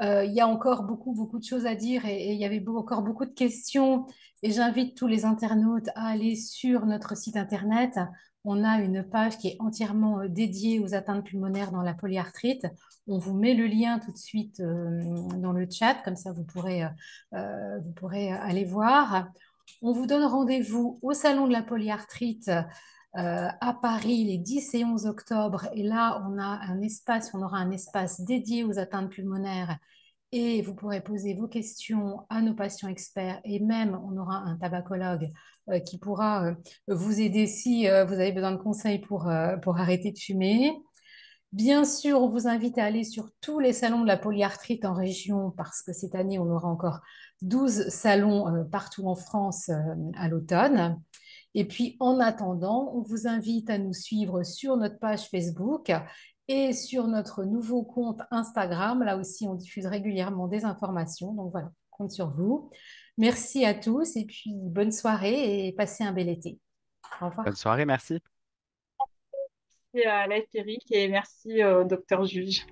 Il y a encore beaucoup, beaucoup de choses à dire et il y avait encore beaucoup de questions. Et j'invite tous les internautes à aller sur notre site internet. On a une page qui est entièrement dédiée aux atteintes pulmonaires dans la polyarthrite. On vous met le lien tout de suite dans le chat, comme ça vous pourrez aller voir. On vous donne rendez-vous au Salon de la polyarthrite à Paris les 10 et 11 octobre. Et là, on aura un espace dédié aux atteintes pulmonaires et vous pourrez poser vos questions à nos patients experts et même on aura un tabacologue qui pourra vous aider si vous avez besoin de conseils pour arrêter de fumer. Bien sûr, on vous invite à aller sur tous les salons de la polyarthrite en région parce que cette année, on aura encore 12 salons partout en France à l'automne. Et puis, en attendant, on vous invite à nous suivre sur notre page Facebook et sur notre nouveau compte Instagram. Là aussi, on diffuse régulièrement des informations. Donc voilà, on compte sur vous. Merci à tous et puis bonne soirée et passez un bel été. Au Bonne revoir. soirée, merci. Merci à Laïc Eric et merci au docteur Juge.